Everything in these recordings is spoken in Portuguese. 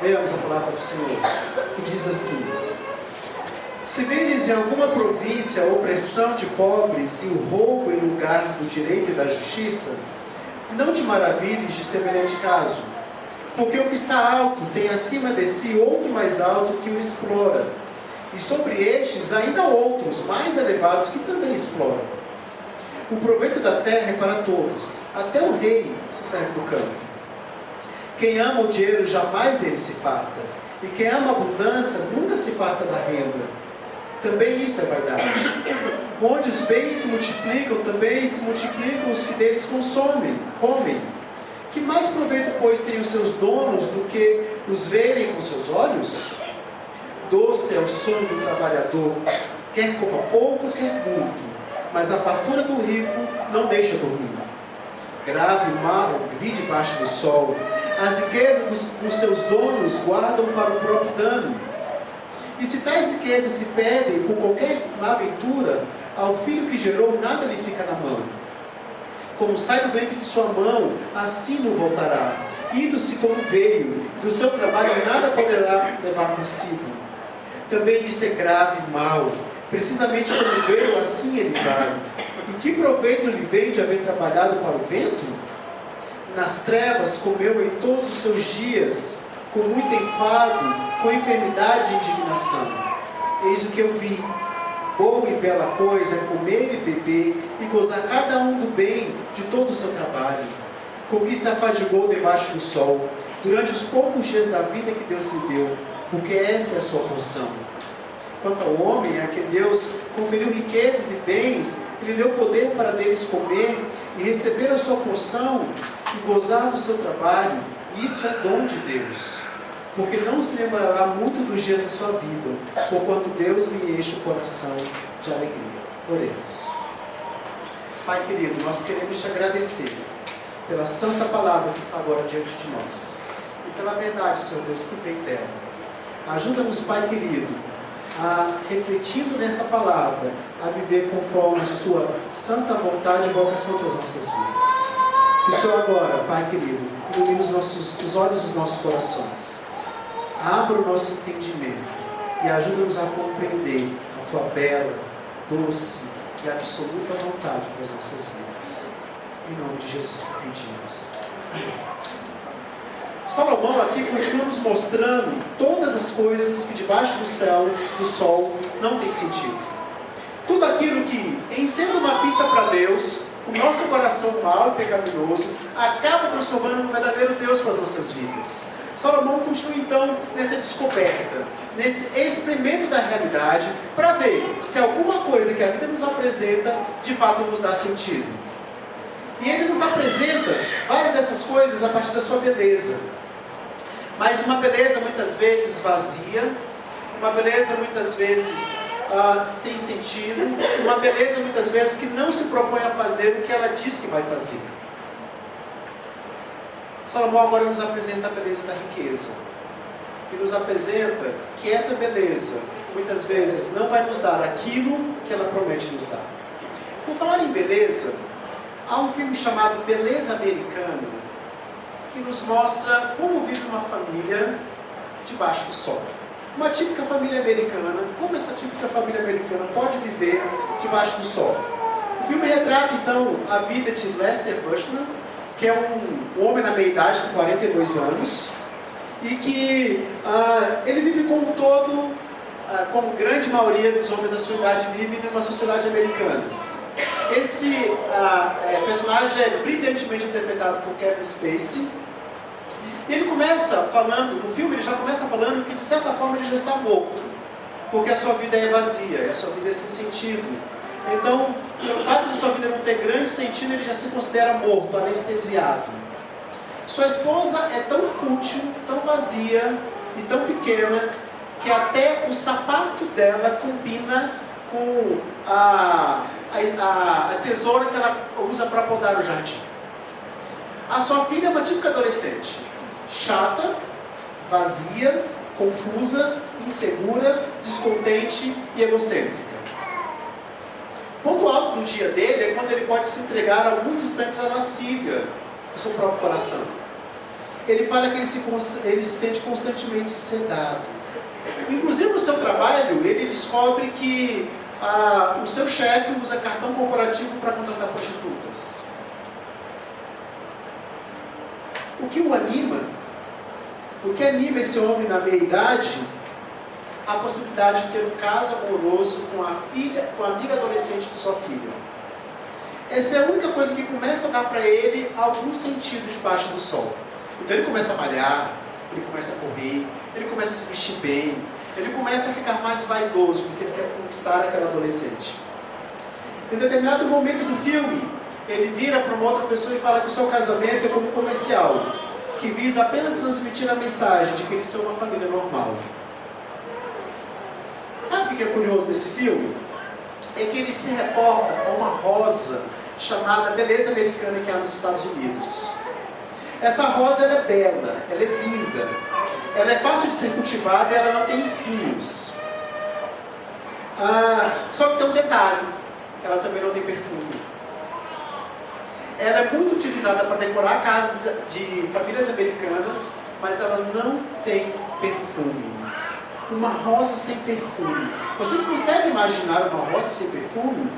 Leamos a palavra do Senhor, que diz assim: se veres em alguma província a opressão de pobres e o roubo em lugar do direito e da justiça, não te maravilhes de semelhante caso, porque o que está alto tem acima de si outro mais alto que o explora, e sobre estes ainda outros mais elevados que também exploram. O proveito da terra é para todos, até o rei se serve do campo. Quem ama o dinheiro jamais dele se farta, e quem ama a abundância nunca se farta da renda. Também isto é vaidade. Onde os bens se multiplicam, também se multiplicam os que deles comem. Que mais proveito, pois, têm os seus donos do que os verem com seus olhos? Doce é o sono do trabalhador, quer coma pouco, quer muito, mas a fartura do rico não deixa dormir. Grave o mal vi debaixo do sol, as riquezas dos seus donos guardam para o próprio dano. E se tais riquezas se perdem por qualquer má aventura, ao filho que gerou nada lhe fica na mão. Como sai do ventre de sua mão, assim não voltará. Indo-se como veio, do seu trabalho nada poderá levar consigo. Também isto é grave e mal. Precisamente como veio, assim ele vai. E que proveito lhe veio de haver trabalhado para o vento? Nas trevas comeu em todos os seus dias, com muito enfado, com enfermidades e indignação. Eis o que eu vi. Boa e bela coisa é comer e beber, e gozar cada um do bem de todo o seu trabalho, com que se afadigou debaixo do sol, durante os poucos dias da vida que Deus lhe deu, porque esta é a sua porção. Quanto ao homem, a quem Deus conferiu riquezas e bens, Ele deu poder para deles comer e receber a sua porção e gozar do seu trabalho. Isso é dom de Deus, porque não se lembrará muito dos dias da sua vida, porquanto Deus lhe enche o coração de alegria. Oremos. Pai querido, nós queremos te agradecer pela santa palavra que está agora diante de nós, e pela verdade, Senhor Deus, que vem dela. Ajuda-nos, Pai querido, refletindo nesta palavra, a viver conforme a sua santa vontade e vocação das nossas vidas. Que o Senhor agora, Pai querido, ilumine os olhos dos nossos corações, abra o nosso entendimento e ajuda-nos a compreender a tua bela, doce e absoluta vontade para as nossas vidas. Em nome de Jesus que pedimos. Amém. Salomão aqui continua nos mostrando todas as coisas que debaixo do céu, do sol, não tem sentido. Tudo aquilo que, em sendo uma pista para Deus, o nosso coração mau e pecaminoso acaba transformando num verdadeiro Deus para as nossas vidas. Salomão continua então nessa descoberta, nesse experimento da realidade, para ver se alguma coisa que a vida nos apresenta, de fato nos dá sentido. E ele nos apresenta várias dessas coisas a partir da sua beleza. Mas uma beleza muitas vezes vazia, uma beleza muitas vezes sem sentido, uma beleza muitas vezes que não se propõe a fazer o que ela diz que vai fazer. Salomão agora nos apresenta a beleza da riqueza. E nos apresenta que essa beleza muitas vezes não vai nos dar aquilo que ela promete nos dar. Por falar em beleza, há um filme chamado Beleza Americana, que nos mostra como vive uma família debaixo do sol. Uma típica família americana, como essa típica família americana pode viver debaixo do sol. O filme retrata então a vida de Lester Bushman, que é um homem na meia-idade, com 42 anos, e que ele vive como um todo, como grande maioria dos homens da sua idade vive numa sociedade americana. Esse personagem é brilhantemente interpretado por Kevin Spacey. E ele começa falando, no filme ele já começa falando que de certa forma ele já está morto, porque a sua vida é vazia, a sua vida é sem sentido. Então, pelo fato de sua vida não ter grande sentido, ele já se considera morto, anestesiado. Sua esposa é tão fútil, tão vazia e tão pequena, que até o sapato dela combina com a tesoura que ela usa para podar o jardim. A sua filha é uma típica adolescente, chata, vazia, confusa, insegura, descontente e egocêntrica. O ponto alto do dia dele é quando ele pode se entregar alguns instantes à lascívia do seu próprio coração. ele fala que ele se sente constantemente sedado. Inclusive no seu trabalho, ele descobre que o seu chefe usa cartão corporativo para contratar prostitutas. O que o anima, o que anima esse homem na meia-idade, a possibilidade de ter um caso amoroso com a amiga adolescente de sua filha. Essa é a única coisa que começa a dar para ele algum sentido debaixo do sol. Então ele começa a malhar, ele começa a correr, ele começa a se vestir bem, ele começa a ficar mais vaidoso, porque ele quer conquistar aquela adolescente. Em determinado momento do filme, ele vira para uma outra pessoa e fala que o seu casamento é como um comercial, que visa apenas transmitir a mensagem de que eles são uma família normal. Sabe o que é curioso nesse filme? É que ele se reporta a uma rosa chamada beleza americana que há nos Estados Unidos. Essa rosa ela é bela, ela é linda, ela é fácil de ser cultivada e ela não tem espinhos. Só que tem um detalhe, ela também não tem perfume. Ela é muito utilizada para decorar casas de famílias americanas, mas ela não tem perfume. Uma rosa sem perfume. Vocês conseguem imaginar uma rosa sem perfume?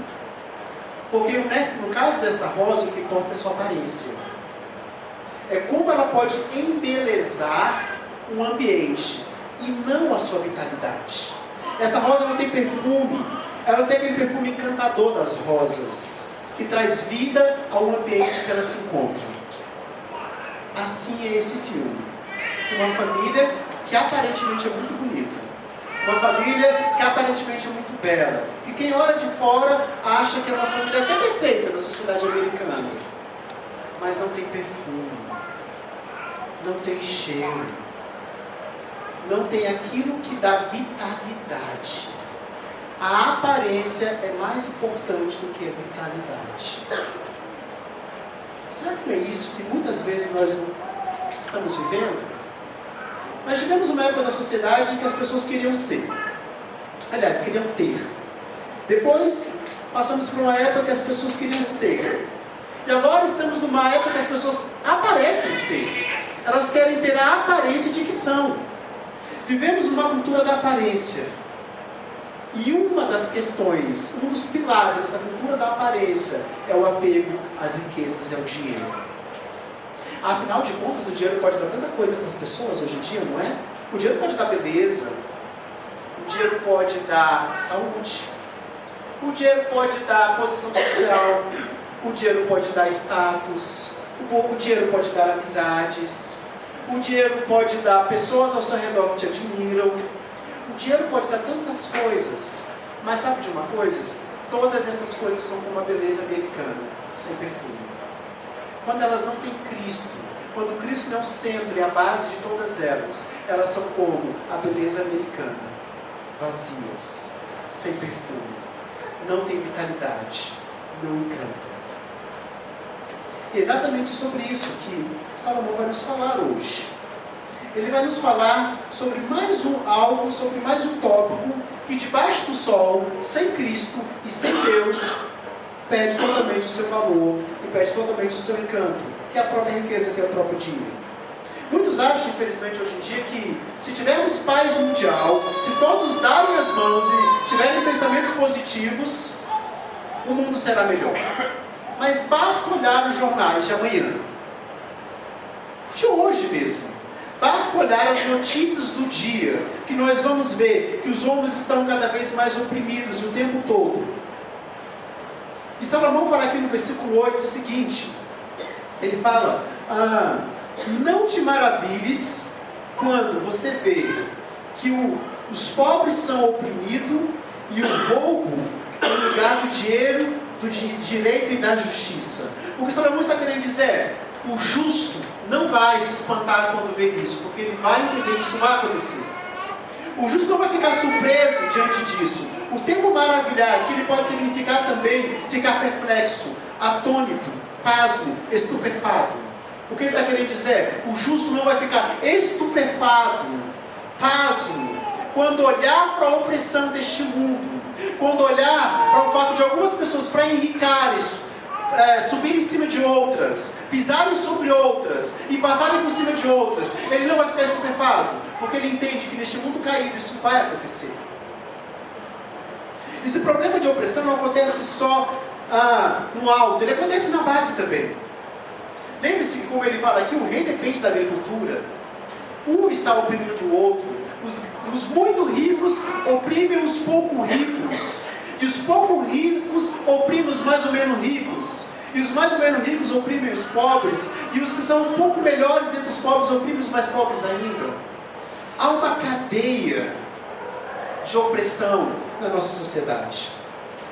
Porque no caso dessa rosa, o que importa é a sua aparência. É como ela pode embelezar um ambiente e não a sua vitalidade. Essa rosa não tem perfume. Ela não tem aquele perfume encantador das rosas, que traz vida ao ambiente que ela se encontra. Assim é esse filme. Uma família que aparentemente é muito bonita. Uma família que aparentemente é muito bela. Que quem olha de fora acha que é uma família até perfeita na sociedade americana. Mas não tem perfume. Não tem cheiro. Não tem aquilo que dá vitalidade. A aparência é mais importante do que a vitalidade. Será que não é isso que muitas vezes nós estamos vivendo? Nós tivemos uma época da sociedade em que as pessoas queriam ser. Aliás, queriam ter. Depois, passamos por uma época que as pessoas queriam ser. E agora estamos numa época que as pessoas aparecem ser. Elas querem ter a aparência de que são. Vivemos uma cultura da aparência. E uma das questões, um dos pilares dessa cultura da aparência é o apego às riquezas e ao dinheiro. Afinal de contas, o dinheiro pode dar tanta coisa para as pessoas hoje em dia, não é? O dinheiro pode dar beleza, o dinheiro pode dar saúde, o dinheiro pode dar posição social, o dinheiro pode dar status, o dinheiro pode dar amizades, o dinheiro pode dar pessoas ao seu redor que te admiram. O dinheiro pode dar tantas coisas, mas sabe de uma coisa? Todas essas coisas são como a beleza americana, sem perfume. Quando elas não têm Cristo, quando Cristo não é o centro e a base de todas elas são como a beleza americana, vazias, sem perfume, não tem vitalidade, não encanta. É exatamente sobre isso que Salomão vai nos falar hoje. Ele vai nos falar sobre mais um tópico que debaixo do sol, sem Cristo e sem Deus, perde totalmente o seu valor e perde totalmente o seu encanto, que é a própria riqueza, que é o próprio dinheiro. Muitos acham, infelizmente, hoje em dia, que se tivermos paz mundial, se todos darem as mãos e tiverem pensamentos positivos, o mundo será melhor. Mas basta olhar os jornais de amanhã, de hoje mesmo. Basta olhar as notícias do dia, que nós vamos ver que os homens estão cada vez mais oprimidos o tempo todo. E Salomão fala aqui no versículo 8 o seguinte, ele fala, não te maravilhes quando você vê que os pobres são oprimidos e o roubo no lugar do dinheiro, do direito e da justiça. O que Salomão está querendo dizer é, o justo não vai se espantar quando vê isso, porque ele vai entender que isso vai acontecer. O justo não vai ficar surpreso diante disso. O termo maravilhar aqui ele pode significar também ficar perplexo, atônito, pasmo, estupefato. O que ele está querendo dizer? O justo não vai ficar estupefato, pasmo, quando olhar para a opressão deste mundo, quando olhar para o fato de algumas pessoas para enricar isso, subirem em cima de outras, pisarem sobre outras e passarem por cima de outras, ele não vai ficar estupefato, porque ele entende que neste mundo caído isso vai acontecer. Esse problema de opressão não acontece só no alto, ele acontece na base também. Lembre-se que, como ele fala aqui, o rei depende da agricultura. Um está oprimindo o outro. Os muito ricos oprimem os pouco ricos. E os pouco ricos oprimem os mais ou menos ricos. E os mais ou menos ricos oprimem os pobres. E os que são um pouco melhores dentre os pobres oprimem os mais pobres ainda. Há uma cadeia de opressão na nossa sociedade.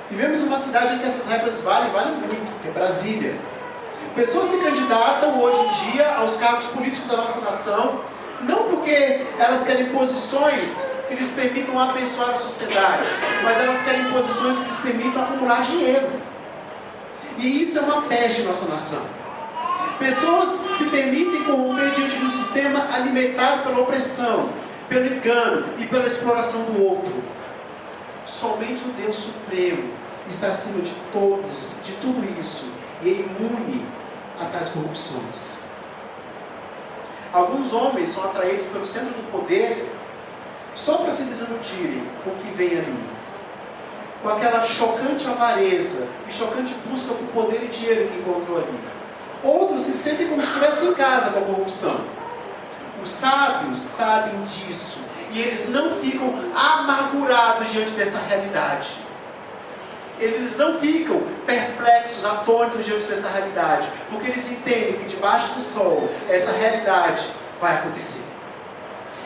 Vivemos numa cidade em que essas regras valem muito, que é Brasília. Pessoas se candidatam hoje em dia aos cargos políticos da nossa nação, não porque elas querem posições que lhes permitam abençoar a sociedade, mas elas querem posições que lhes permitam acumular dinheiro. E isso é uma peste em nossa nação. Pessoas se permitem corromper diante de um sistema alimentado pela opressão, pelo engano e pela exploração do outro. Somente o Deus Supremo está acima de todos, de tudo isso, e é imune a tais corrupções. Alguns homens são atraídos pelo centro do poder só para se desiludirem com o que vem ali, com aquela chocante avareza e chocante busca por poder e dinheiro que encontrou ali. Outros se sentem como se estivessem em casa com a corrupção. Os sábios sabem disso e eles não ficam amargurados diante dessa realidade. Eles não ficam perplexos, atônitos diante dessa realidade, porque eles entendem que debaixo do sol, essa realidade vai acontecer.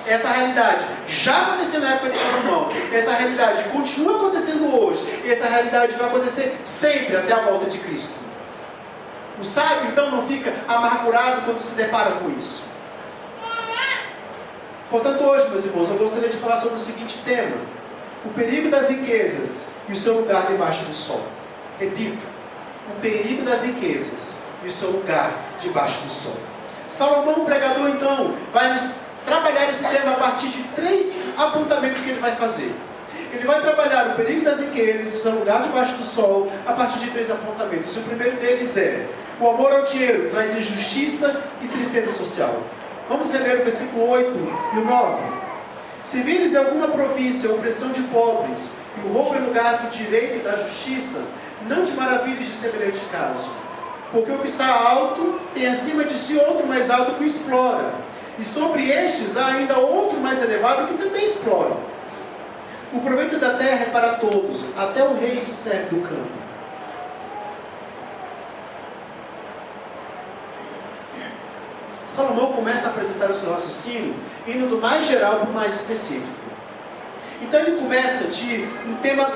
Essa realidade já aconteceu na época de Salomão, essa realidade continua acontecendo hoje, e essa realidade vai acontecer sempre até a volta de Cristo. O sábio então não fica amargurado quando se depara com isso. Portanto, hoje, meus irmãos, eu gostaria de falar sobre o seguinte tema: o perigo das riquezas e o seu lugar debaixo do sol. Repito, o perigo das riquezas e o seu lugar debaixo do sol. Salomão, o pregador, então, vai nos trabalhar esse tema a partir de 3 apontamentos que ele vai fazer. Ele vai trabalhar o perigo das riquezas e o seu lugar debaixo do sol a partir de 3 apontamentos. O primeiro deles é: o amor ao dinheiro traz injustiça e tristeza social. Vamos reler o versículo 8 e o 9. Se vires em alguma província a opressão de pobres e o roubo em lugar do direito e da justiça, não te maravilhes de semelhante caso. Porque o que está alto tem acima de si outro mais alto que o explora. E sobre estes há ainda outro mais elevado que também explora. O proveito da terra é para todos, até o rei se serve do campo. Salomão começa a apresentar o seu raciocínio indo do mais geral para o mais específico. Então ele começa de um tema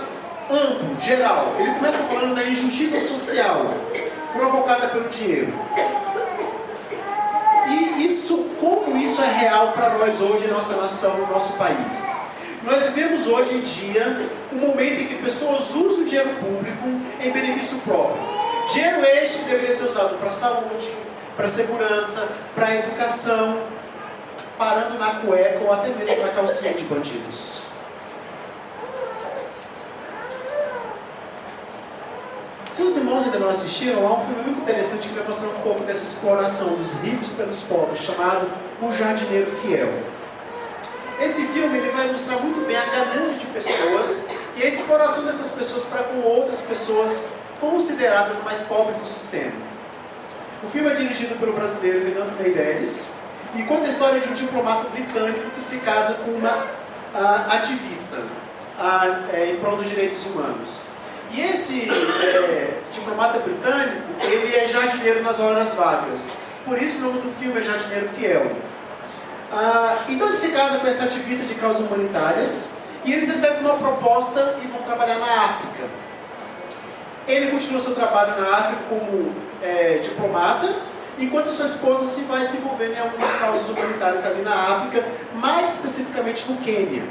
amplo, geral. Ele começa falando da injustiça social provocada pelo dinheiro. E isso, como isso é real para nós hoje, em nossa nação, no nosso país. Nós vivemos hoje em dia um momento em que pessoas usam o dinheiro público em benefício próprio. Dinheiro este que deveria ser usado para a saúde, para a segurança, para a educação, parando na cueca ou até mesmo na calcinha de bandidos. Se os irmãos ainda não assistiram, há um filme muito interessante que vai mostrar um pouco dessa exploração dos ricos pelos pobres, chamado O Jardineiro Fiel. Esse filme ele vai ilustrar muito bem a ganância de pessoas e a exploração dessas pessoas para com outras pessoas consideradas mais pobres no sistema. O filme é dirigido pelo brasileiro Fernando Meirelles e conta a história de um diplomata britânico que se casa com uma ativista em prol dos direitos humanos. E esse diplomata britânico, ele é jardineiro nas horas vagas. Por isso o nome do filme é Jardineiro Fiel. Então ele se casa com essa ativista de causas humanitárias e eles recebem uma proposta e vão trabalhar na África. Ele continua seu trabalho na África como diplomata, enquanto sua esposa vai se envolvendo em algumas causas humanitárias ali na África, mais especificamente no Quênia.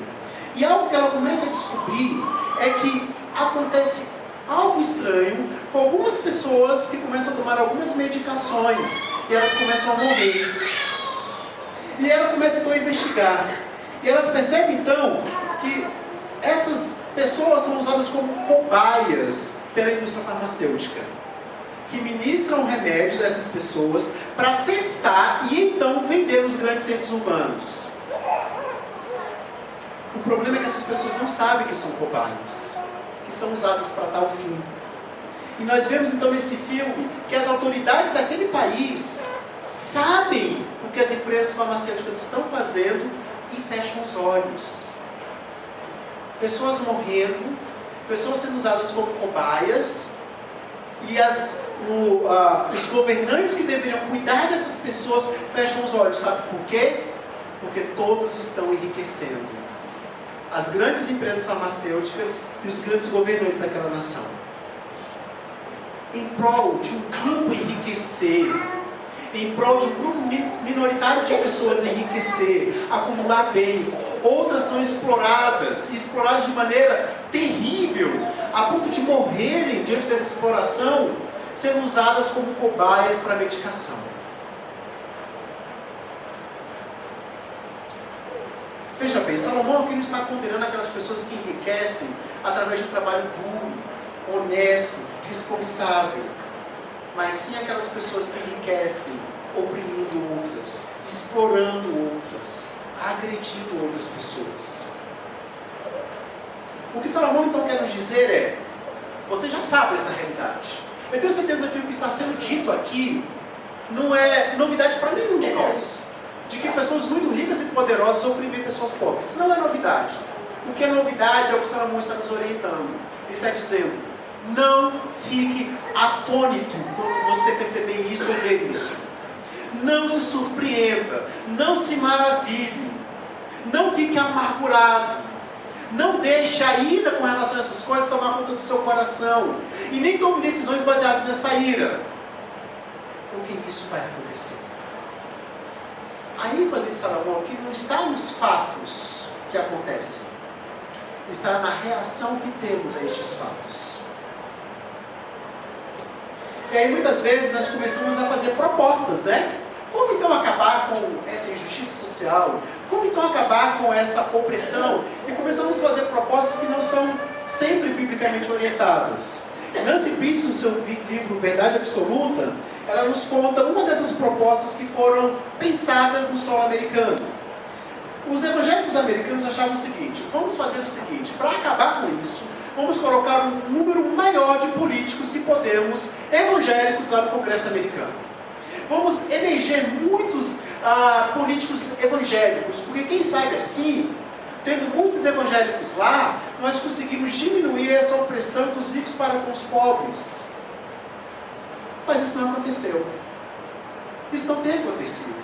E algo que ela começa a descobrir é que acontece algo estranho com algumas pessoas que começam a tomar algumas medicações e elas começam a morrer. E ela começa então a investigar. E elas percebem então que essas pessoas são usadas como cobaias pela indústria farmacêutica. que ministram remédios a essas pessoas para testar e então vender nos grandes centros urbanos. O problema é que essas pessoas não sabem que são cobaias, que são usadas para tal fim. E nós vemos então nesse filme que as autoridades daquele país sabem o que as empresas farmacêuticas estão fazendo e fecham os olhos. Pessoas morrendo, pessoas sendo usadas como cobaias, e os governantes que deveriam cuidar dessas pessoas fecham os olhos. Sabe por quê? Porque todos estão enriquecendo. As grandes empresas farmacêuticas e os grandes governantes daquela nação. Em prol de um grupo enriquecer, em prol de um grupo minoritário de pessoas enriquecer, acumular bens, outras são exploradas de maneira terrível, a ponto de morrerem diante dessa exploração, sendo usadas como cobaias para medicação. Veja bem, Salomão aqui não está condenando aquelas pessoas que enriquecem através de um trabalho duro, honesto, responsável, mas sim aquelas pessoas que enriquecem oprimindo outras, explorando outras, agredindo outras pessoas. O que Salomão então quer nos dizer é: você já sabe essa realidade. Eu tenho certeza que o que está sendo dito aqui não é novidade para nenhum de nós, de que pessoas muito ricas e poderosas oprimem pessoas pobres. Isso não é novidade. O que é novidade é o que Salomão está nos orientando. Ele está dizendo: não fique atônito quando você perceber isso ou ver isso. Não se surpreenda, não se maravilhe, não fique amargurado. Não deixe a ira com relação a essas coisas tomar conta do seu coração. E nem tome decisões baseadas nessa ira, porque isso vai acontecer. A ênfase de Salomão aqui não está nos fatos que acontecem, está na reação que temos a estes fatos. E aí muitas vezes nós começamos a fazer propostas, né? Como então acabar com essa injustiça social? Como então acabar com essa opressão? E começamos a fazer propostas que não são sempre biblicamente orientadas. Nancy Priest, no seu livro Verdade Absoluta, ela nos conta uma dessas propostas que foram pensadas no solo americano. Os evangélicos americanos achavam o seguinte: vamos fazer o seguinte, para acabar com isso, vamos colocar um número maior de políticos que podemos, evangélicos, lá no Congresso americano. Vamos eleger muitos políticos evangélicos, porque quem sabe assim, tendo muitos evangélicos lá, nós conseguimos diminuir essa opressão dos ricos para com os pobres. Mas isso não aconteceu. Isso não tem acontecido.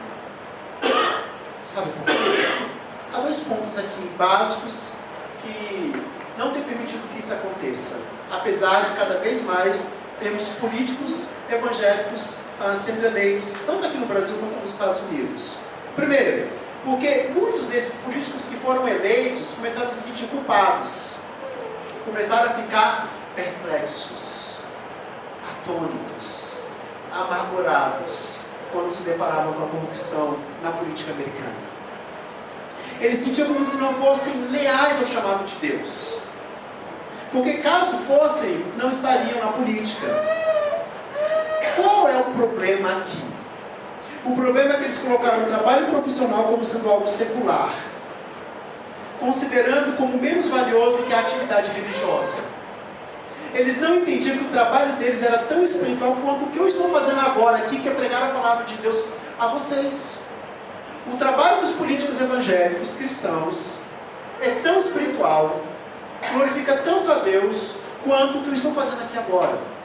Sabe por quê? Há dois pontos aqui básicos que não têm permitido que isso aconteça, apesar de cada vez mais termos políticos evangélicos sendo eleitos, tanto aqui no Brasil quanto nos Estados Unidos. Primeiro, porque muitos desses políticos que foram eleitos começaram a se sentir culpados, começaram a ficar perplexos, atônitos, amargurados, quando se deparavam com a corrupção na política americana. Eles sentiam como se não fossem leais ao chamado de Deus, porque caso fossem, não estariam na política. Qual é o problema aqui? O problema é que eles colocaram o trabalho profissional como sendo algo secular, considerando como menos valioso do que a atividade religiosa. Eles não entendiam que o trabalho deles era tão espiritual quanto o que eu estou fazendo agora aqui, que é pregar a palavra de Deus a vocês. O trabalho dos políticos evangélicos cristãos é tão espiritual, glorifica tanto a Deus, quanto o que eu estou fazendo aqui agora.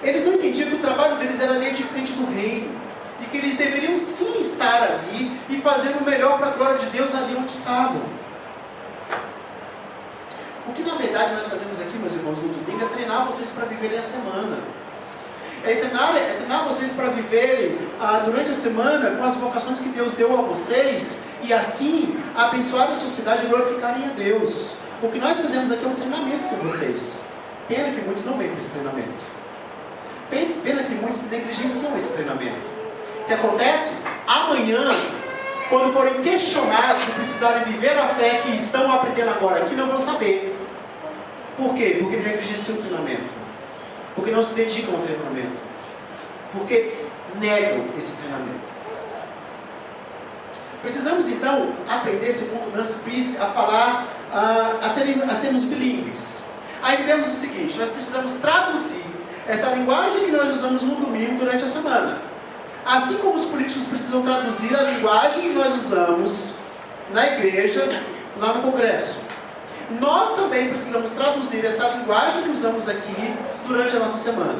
Eles não entendiam que o trabalho deles era ali de frente do reino, e que eles deveriam sim estar ali e fazer o melhor para a glória de Deus ali onde estavam. O que na verdade nós fazemos aqui, meus irmãos, no domingo, é treinar vocês para viverem a semana. É treinar vocês para viverem durante a semana com as vocações que Deus deu a vocês, e assim abençoar a sociedade e glorificarem a Deus. O que nós fazemos aqui é um treinamento com vocês. Pena que muitos não vêm para esse treinamento. Pena que muitos negligenciam esse treinamento. O que acontece? Amanhã, quando forem questionados e precisarem viver a fé que estão aprendendo agora aqui, não vão saber. Por quê? Porque negligenciam o treinamento. porque não se dedicam ao treinamento, porque negam esse treinamento. Precisamos então aprender, segundo Nancy Pearce, a falar, a sermos bilíngues. Aí entendemos o seguinte: nós precisamos traduzir essa linguagem que nós usamos no domingo durante a semana. Assim como os políticos precisam traduzir a linguagem que nós usamos na igreja, lá no Congresso. Nós também precisamos traduzir essa linguagem que usamos aqui durante a nossa semana.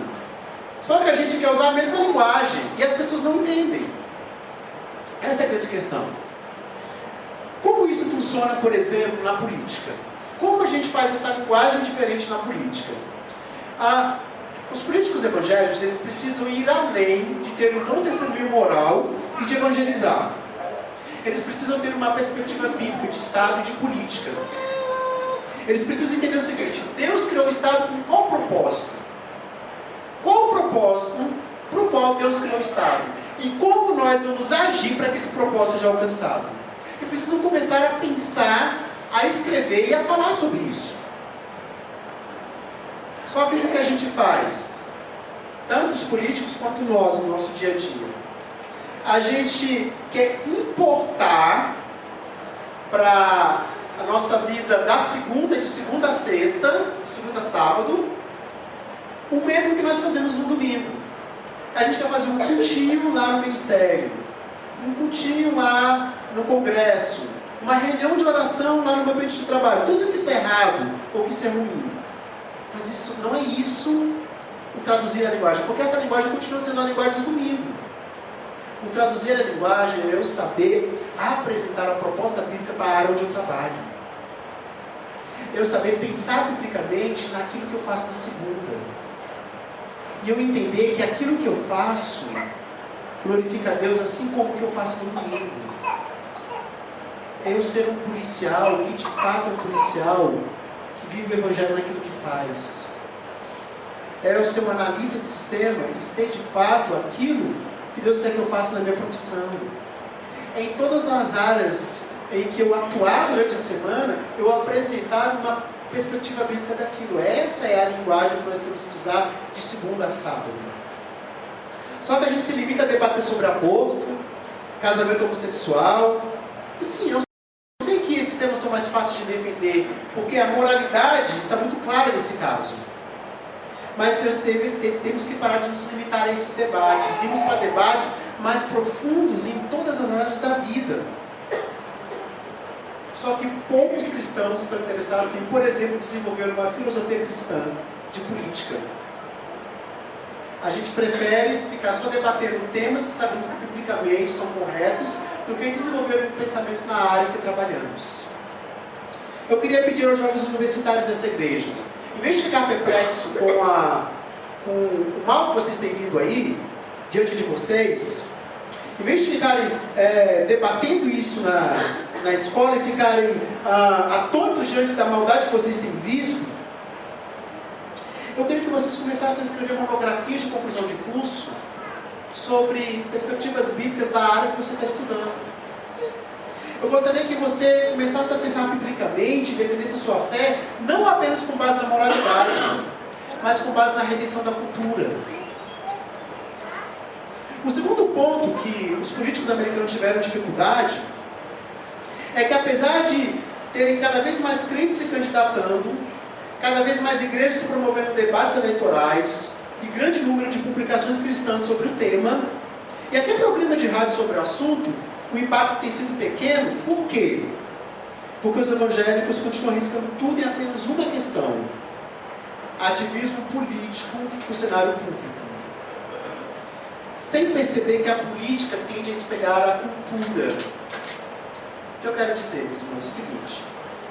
Só que a gente quer usar a mesma linguagem e as pessoas não entendem. Essa é a grande questão. Como isso funciona, por exemplo, na política? Como a gente faz essa linguagem diferente na política? Os políticos evangélicos, eles precisam ir além de ter um bom testemunho moral e de evangelizar. Eles precisam ter uma perspectiva bíblica de Estado e de política. Eles precisam entender o seguinte: Deus criou o Estado com qual propósito? Qual o propósito para o qual Deus criou o Estado? E como nós vamos agir para que esse propósito seja alcançado? E precisam começar a pensar, a escrever e a falar sobre isso. Só que o que a gente faz? Tanto os políticos quanto nós no nosso dia a dia. A gente quer importar para a nossa vida de segunda a sexta, de segunda a sábado, o mesmo que nós fazemos no domingo. A gente quer fazer um cultinho lá no ministério, um cultinho lá no congresso, uma reunião de oração lá no meu ambiente de trabalho. Tudo isso é errado ou que isso é ruim. Mas isso não é isso o traduzir a linguagem, porque essa linguagem continua sendo a linguagem do domingo. O traduzir a linguagem é eu saber apresentar a proposta bíblica para a área onde eu trabalho. Eu saber pensar biblicamente naquilo que eu faço na segunda. E eu entender que aquilo que eu faço glorifica a Deus assim como o que eu faço no domingo. É eu ser um policial, que de fato é um policial, que vive o evangelho naquilo que faz. É eu ser um analista de sistema e ser de fato aquilo que Deus quer que eu faça na minha profissão. É em todas as áreas em que eu atuar durante a semana, eu apresentar uma perspectiva bíblica daquilo. Essa é a linguagem que nós temos que usar de segunda a sábado. Só que a gente se limita a debater sobre aborto, casamento homossexual. E sim, eu sei que esses temas são mais fáceis de defender, porque a moralidade está muito clara nesse caso. Mas temos que parar de nos limitar a esses debates, irmos para debates mais profundos em todas as áreas da vida. Só que poucos cristãos estão interessados em, por exemplo, desenvolver uma filosofia cristã de política. A gente prefere ficar só debatendo temas que sabemos que biblicamente são corretos, do que desenvolver um pensamento na área que trabalhamos. Eu queria pedir aos jovens universitários dessa igreja, em vez de ficar perplexo com o mal que vocês têm vindo aí, diante de vocês, em vez de ficarem debatendo isso na escola e ficarem atônitos diante da maldade que vocês têm visto, eu queria que vocês começassem a escrever monografias de conclusão de curso sobre perspectivas bíblicas da área que você está estudando. Eu gostaria que você começasse a pensar biblicamente, defendesse a sua fé, não apenas com base na moralidade, mas com base na redenção da cultura. O segundo ponto que os políticos americanos tiveram dificuldade é que, apesar de terem cada vez mais crentes se candidatando, cada vez mais igrejas promovendo debates eleitorais e grande número de publicações cristãs sobre o tema, e até programa de rádio sobre o assunto, o impacto tem sido pequeno. Por quê? Porque os evangélicos continuam arriscando tudo em apenas uma questão: ativismo político no cenário público, sem perceber que a política tende a espelhar a cultura. O que eu quero dizer, meus irmãos, é o seguinte: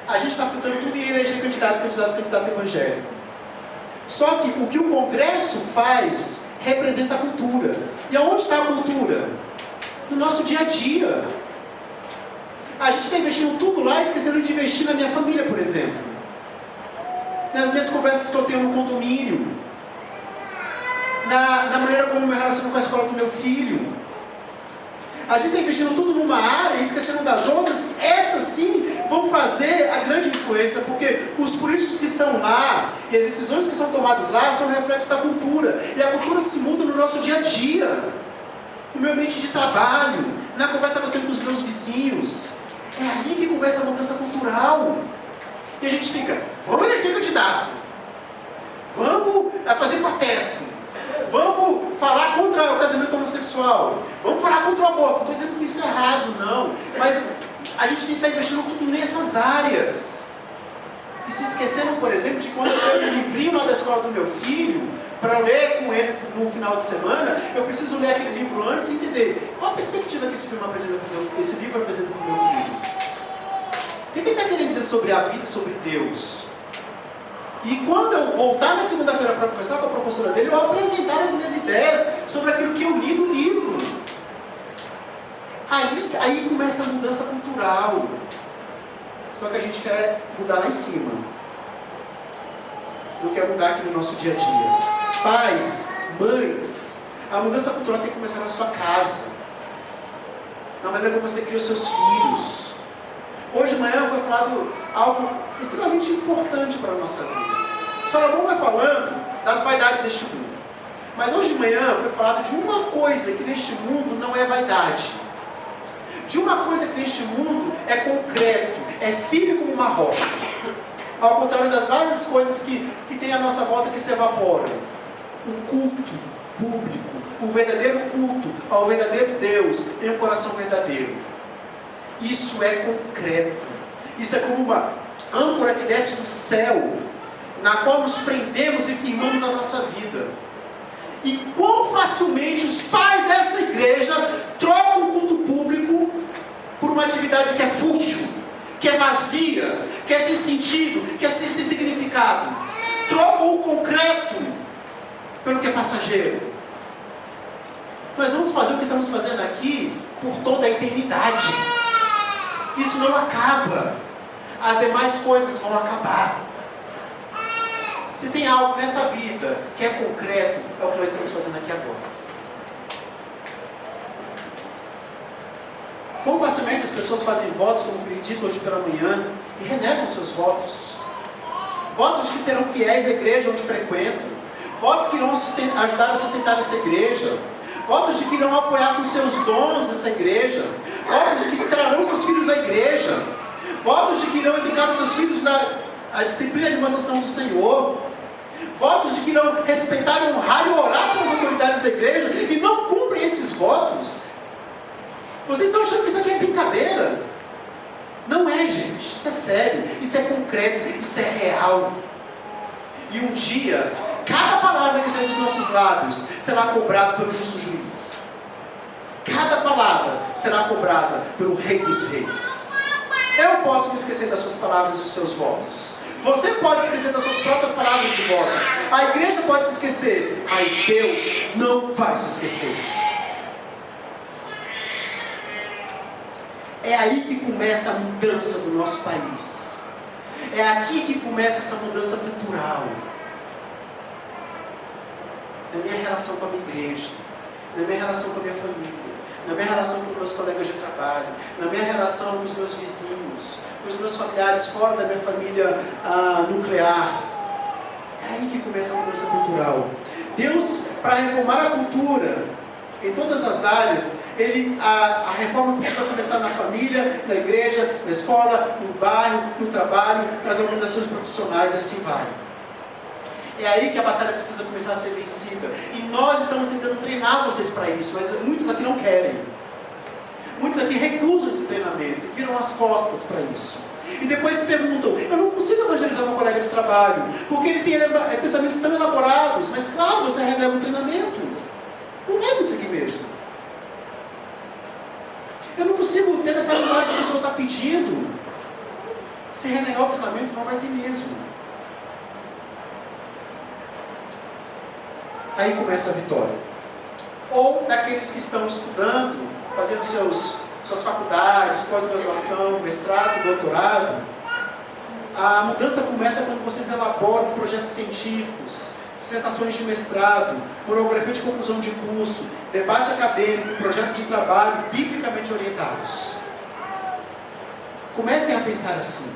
a gente está filtrando tudo em eleger candidato evangélico. Só que o que o Congresso faz representa a cultura. E aonde está a cultura? No nosso dia a dia. A gente está investindo tudo lá, esquecendo de investir na minha família, por exemplo. Nas minhas conversas que eu tenho no condomínio. Na maneira como eu me relaciono com a escola do meu filho. a gente está investindo tudo numa área e esquecendo das outras, essas sim vão fazer a grande influência, porque os políticos que estão lá e as decisões que são tomadas lá são reflexos da cultura, e a cultura se muda no nosso dia a dia, no meu ambiente de trabalho, na conversa que eu tenho com os meus vizinhos. É ali que começa a mudança cultural. E a gente fica, vamos eleger candidato, vamos fazer protesto, vamos falar contra o casamento homossexual, vamos falar contra o aborto. Não estou dizendo que isso é errado, não, mas a gente tem que estar investindo tudo nessas áreas. E se esquecendo, por exemplo, de quando eu chego um livrinho lá da escola do meu filho, para eu ler com ele no final de semana, eu preciso ler aquele livro antes e entender qual a perspectiva que esse livro apresenta para o meu filho. O que ele está querendo dizer sobre a vida e sobre Deus? E quando eu voltar na segunda-feira para conversar com a professora dele, eu apresentar as minhas ideias sobre aquilo que eu li do livro. Aí começa a mudança cultural. Só que a gente quer mudar lá em cima. Não quer mudar aqui no nosso dia a dia. Pais, mães, a mudança cultural tem que começar na sua casa. Na maneira como você cria os seus filhos. Hoje de manhã foi falado algo extremamente importante para a nossa vida. Salomão vai falando das vaidades deste mundo. Mas hoje de manhã foi falado de uma coisa que neste mundo não é vaidade. De uma coisa que neste mundo é concreto, é firme como uma rocha. Ao contrário das várias coisas que tem à nossa volta que se evaporam. O culto público, o verdadeiro culto ao verdadeiro Deus em um coração verdadeiro. Isso é concreto. Isso é como uma âncora que desce do céu, na qual nos prendemos e firmamos a nossa vida. E quão facilmente os pais dessa igreja trocam o culto público por uma atividade que é fútil, que é vazia, que é sem sentido, que é sem significado. Trocam o concreto pelo que é passageiro. Nós vamos fazer o que estamos fazendo aqui por toda a eternidade. Isso não acaba. As demais coisas vão acabar. Se tem algo nessa vida que é concreto, é o que nós estamos fazendo aqui agora. Quão facilmente as pessoas fazem votos, como foi dito hoje pela manhã, e renegam seus votos. Votos de que serão fiéis à igreja onde frequentam. Votos que irão ajudar a sustentar essa igreja. Votos de que irão apoiar com seus dons essa igreja. Votos de que trarão seus filhos à igreja. Votos de que irão educar os seus filhos na disciplina de demonstração do Senhor. Votos de que irão respeitar, honrar e orar pelas autoridades da igreja. E não cumprem esses votos. Vocês estão achando que isso aqui é brincadeira? Não é, gente. Isso é sério. Isso é concreto. Isso é real. E um dia, cada palavra que sair dos nossos lábios será cobrada pelo justo juiz. Cada palavra será cobrada pelo Rei dos Reis. Eu posso me esquecer das suas palavras e dos seus votos. Você pode se esquecer das suas próprias palavras e votos. A igreja pode se esquecer, mas Deus não vai se esquecer. É aí que começa a mudança do nosso país. É aqui que começa essa mudança cultural. Na minha relação com a minha igreja, na minha relação com a minha família, na minha relação com meus colegas de trabalho, na minha relação com os meus vizinhos, com os meus familiares fora da minha família nuclear. É aí que começa a mudança cultural. Deus, para reformar a cultura em todas as áreas, a reforma precisa começar na família, na igreja, na escola, no bairro, no trabalho, nas organizações profissionais, e assim vai. É aí que a batalha precisa começar a ser vencida. E nós estamos tentando treinar vocês para isso, mas muitos aqui não querem. Muitos aqui recusam esse treinamento, viram as costas para isso. E depois se perguntam, eu não consigo evangelizar meu colega de trabalho, porque ele tem pensamentos tão elaborados. Mas claro, você renega o treinamento. Não é isso aqui mesmo. Eu não consigo ter essa linguagem que a pessoa está pedindo. Se renegar o treinamento, não vai ter mesmo. Aí começa a vitória. Ou daqueles que estão estudando, fazendo suas faculdades, pós-graduação, mestrado, doutorado. A mudança começa quando vocês elaboram projetos científicos, dissertações de mestrado, monografia de conclusão de curso, debate acadêmico, projeto de trabalho, biblicamente orientados. Comecem a pensar assim.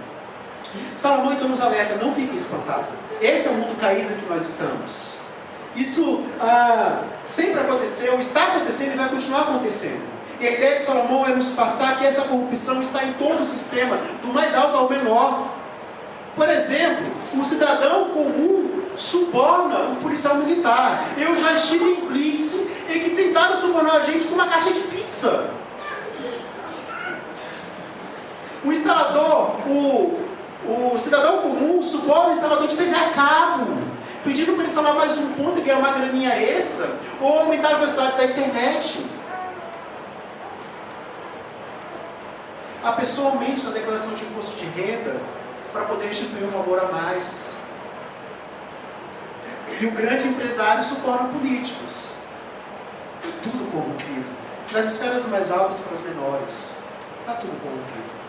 Salomão então nos alerta, não fiquem espantados. Esse é o mundo caído em que nós estamos. Isso sempre aconteceu, está acontecendo e vai continuar acontecendo. E a ideia de Salomão é nos passar que essa corrupção está em todo o sistema, do mais alto ao menor. Por exemplo, o cidadão comum suborna o policial militar. Eu já estive em blitz em que tentaram subornar a gente com uma caixa de pizza. O instalador, o cidadão comum suborna o instalador de TV a cabo, pedindo para ele instalar mais um ponto e ganhar uma graninha extra, ou aumentar a velocidade da internet. A pessoa mente na declaração de imposto de renda para poder restituir um valor a mais. E o grande empresário suborna políticos. Tudo corrompido. Das esferas mais altas para as menores. Está tudo corrompido.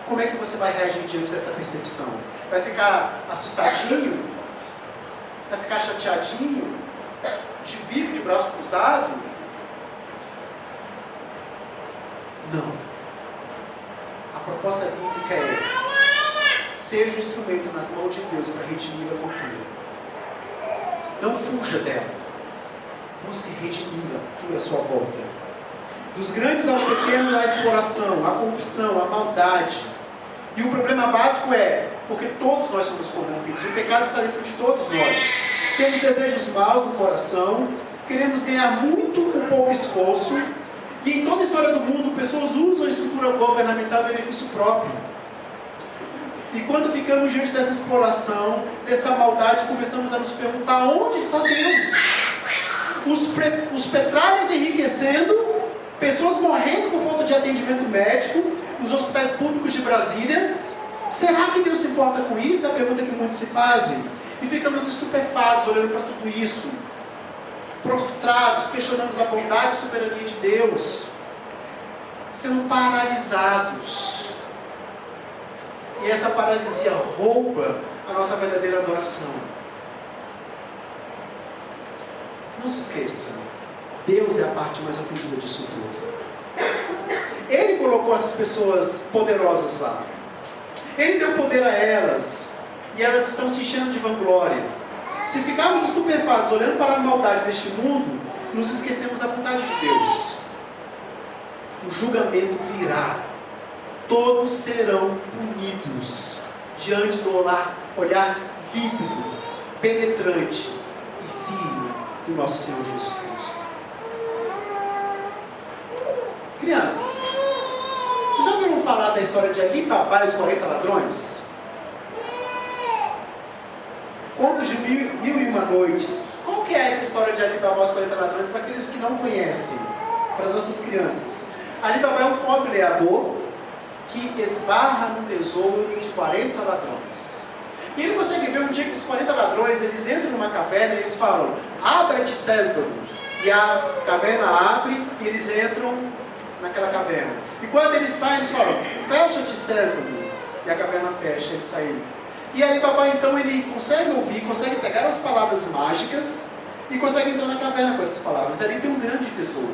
Como é que você vai reagir diante dessa percepção? Vai ficar assustadinho? Vai ficar chateadinho? De bico, de braço cruzado? Não. A proposta bíblica é: seja um instrumento nas mãos de Deus para redimir a cultura. Não fuja dela. Busque redimir a cultura à sua volta. Dos grandes aos pequenos, a exploração, a corrupção, a maldade. E o problema básico é, porque todos nós somos corrompidos, e o pecado está dentro de todos nós. Temos desejos maus no coração, queremos ganhar muito com pouco esforço, e em toda a história do mundo, pessoas usam a estrutura governamental em benefício próprio. E quando ficamos diante dessa exploração, dessa maldade, começamos a nos perguntar: onde está Deus? Os petralhas enriquecendo, pessoas morrendo por falta de atendimento médico, nos hospitais públicos de Brasília. Será que Deus se importa com isso? É a pergunta que muitos se fazem. E ficamos estupefatos olhando para tudo isso, prostrados, questionamos a bondade e soberania de Deus, sendo paralisados. E essa paralisia rouba a nossa verdadeira adoração. Não se esqueça, Deus é a parte mais ofendida disso tudo. Ele colocou essas pessoas poderosas lá. Ele deu poder a elas, e elas estão se enchendo de vanglória. Se ficarmos estupefatos olhando para a maldade deste mundo, nos esquecemos da vontade de Deus. O julgamento virá. Todos serão punidos diante do olhar límpido, penetrante e firme do nosso Senhor Jesus Cristo. Crianças, vocês já ouviram falar da história de Ali Babá e os 40 ladrões? Contos de Mil e Uma Noites. Qual que é essa história de Ali Babá e os 40 ladrões para aqueles que não conhecem? Para as nossas crianças. Ali Babá é um pobre leador que esbarra no tesouro de 40 ladrões. E ele consegue ver um dia que os 40 ladrões, eles entram numa caverna e eles falam: abra-te, Sésamo. E a caverna abre e eles entram naquela caverna. E quando eles saem, eles falam: fecha-te, Sésamo. E a caverna fecha, eles saem. E Ali Babá, então, ele consegue ouvir, consegue pegar as palavras mágicas e consegue entrar na caverna com essas palavras. Ali tem um grande tesouro.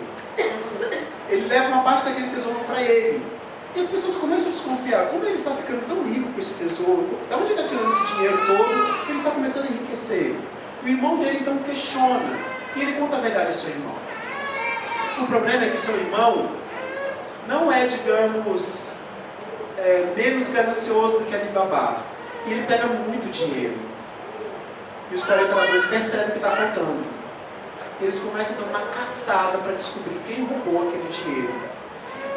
Ele leva uma parte daquele tesouro para ele. E as pessoas começam a desconfiar: como ele está ficando tão rico com esse tesouro? De onde ele está tirando esse dinheiro todo? Ele está começando a enriquecer. O irmão dele então questiona, e ele conta a verdade ao seu irmão. O problema é que seu irmão não é, digamos, menos ganancioso do que Ali Babá. E ele pega muito dinheiro. E os 40 ladrões percebem que está faltando. Eles começam a dar uma caçada para descobrir quem roubou aquele dinheiro.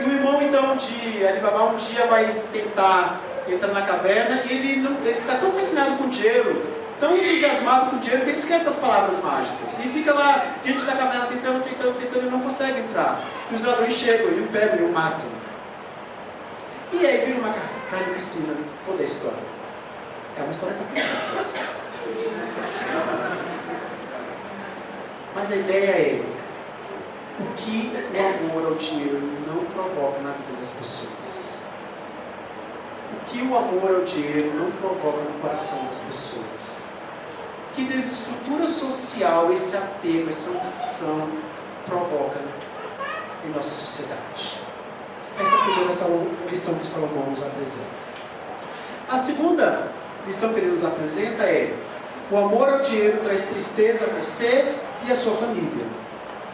E o irmão então de Ali Babá um dia vai tentar entrar na caverna, e ele está tão fascinado com o dinheiro, tão entusiasmado com o dinheiro, que ele esquece das palavras mágicas. E fica lá diante da caverna tentando e não consegue entrar. E os ladrões chegam e o pegam e o matam. E aí vira uma carnificina toda a história. É uma história para crianças. Mas a ideia é: o que o amor ao dinheiro não provoca na vida das pessoas? O que o amor ao dinheiro não provoca no coração das pessoas? que desestrutura social esse apego, essa ambição provoca em nossa sociedade. Essa é a primeira lição que Salomão nos apresenta. A segunda lição que ele nos apresenta é: o amor ao dinheiro traz tristeza a você e a sua família.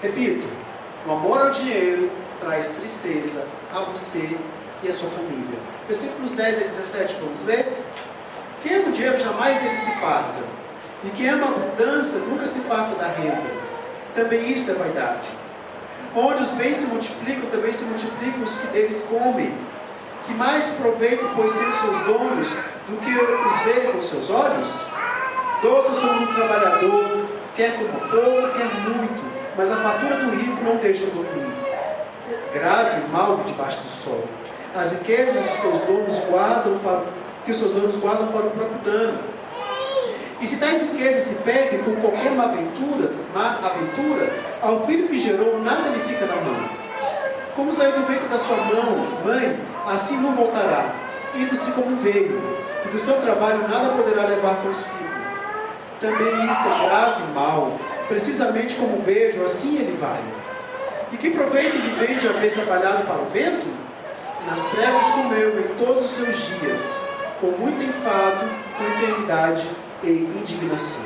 Repito, o amor ao dinheiro traz tristeza a você e a sua família. Versículos 10 a 17, vamos ler? Quem ama o dinheiro jamais dele se farta, e quem ama a abundância nunca se farta da renda. Também isto é vaidade. Onde os bens se multiplicam, também se multiplicam os que deles comem. Que mais proveito, pois, tem os seus donos do que os verem com seus olhos? Doce como um trabalhador, quer como pouco, quer muito, mas a fartura do rico não deixa dormir. Grave e mal debaixo do sol. As riquezas que os seus donos guardam para o próprio dano. E se tais riquezas se perdem por qualquer má aventura, ao filho que gerou nada lhe fica na mão. Como saiu do ventre da sua mãe, assim não voltará, indo-se como veio, e do seu trabalho nada poderá levar consigo. Também isto é grave e mal, precisamente como vejo, assim ele vai. E que proveito lhe vem de haver trabalhado para o vento? Nas trevas comeu em todos os seus dias, com muito enfado, com enfermidade e indignação.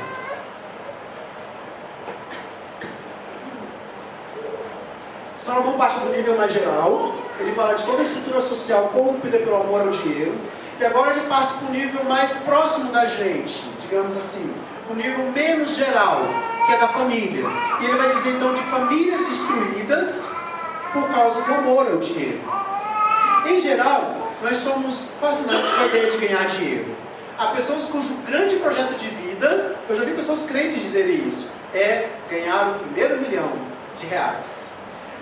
Salomão parte do nível mais geral, ele fala de toda a estrutura social corrompida pelo amor ao dinheiro, e agora ele parte para o nível mais próximo da gente, digamos assim, o nível menos geral, que é da família. E ele vai dizer então de famílias destruídas por causa do amor ao dinheiro. Em geral, nós somos fascinados com a ideia de ganhar dinheiro. Há pessoas cujo grande projeto de vida, eu já vi pessoas crentes dizerem isso, é ganhar o primeiro R$1 milhão.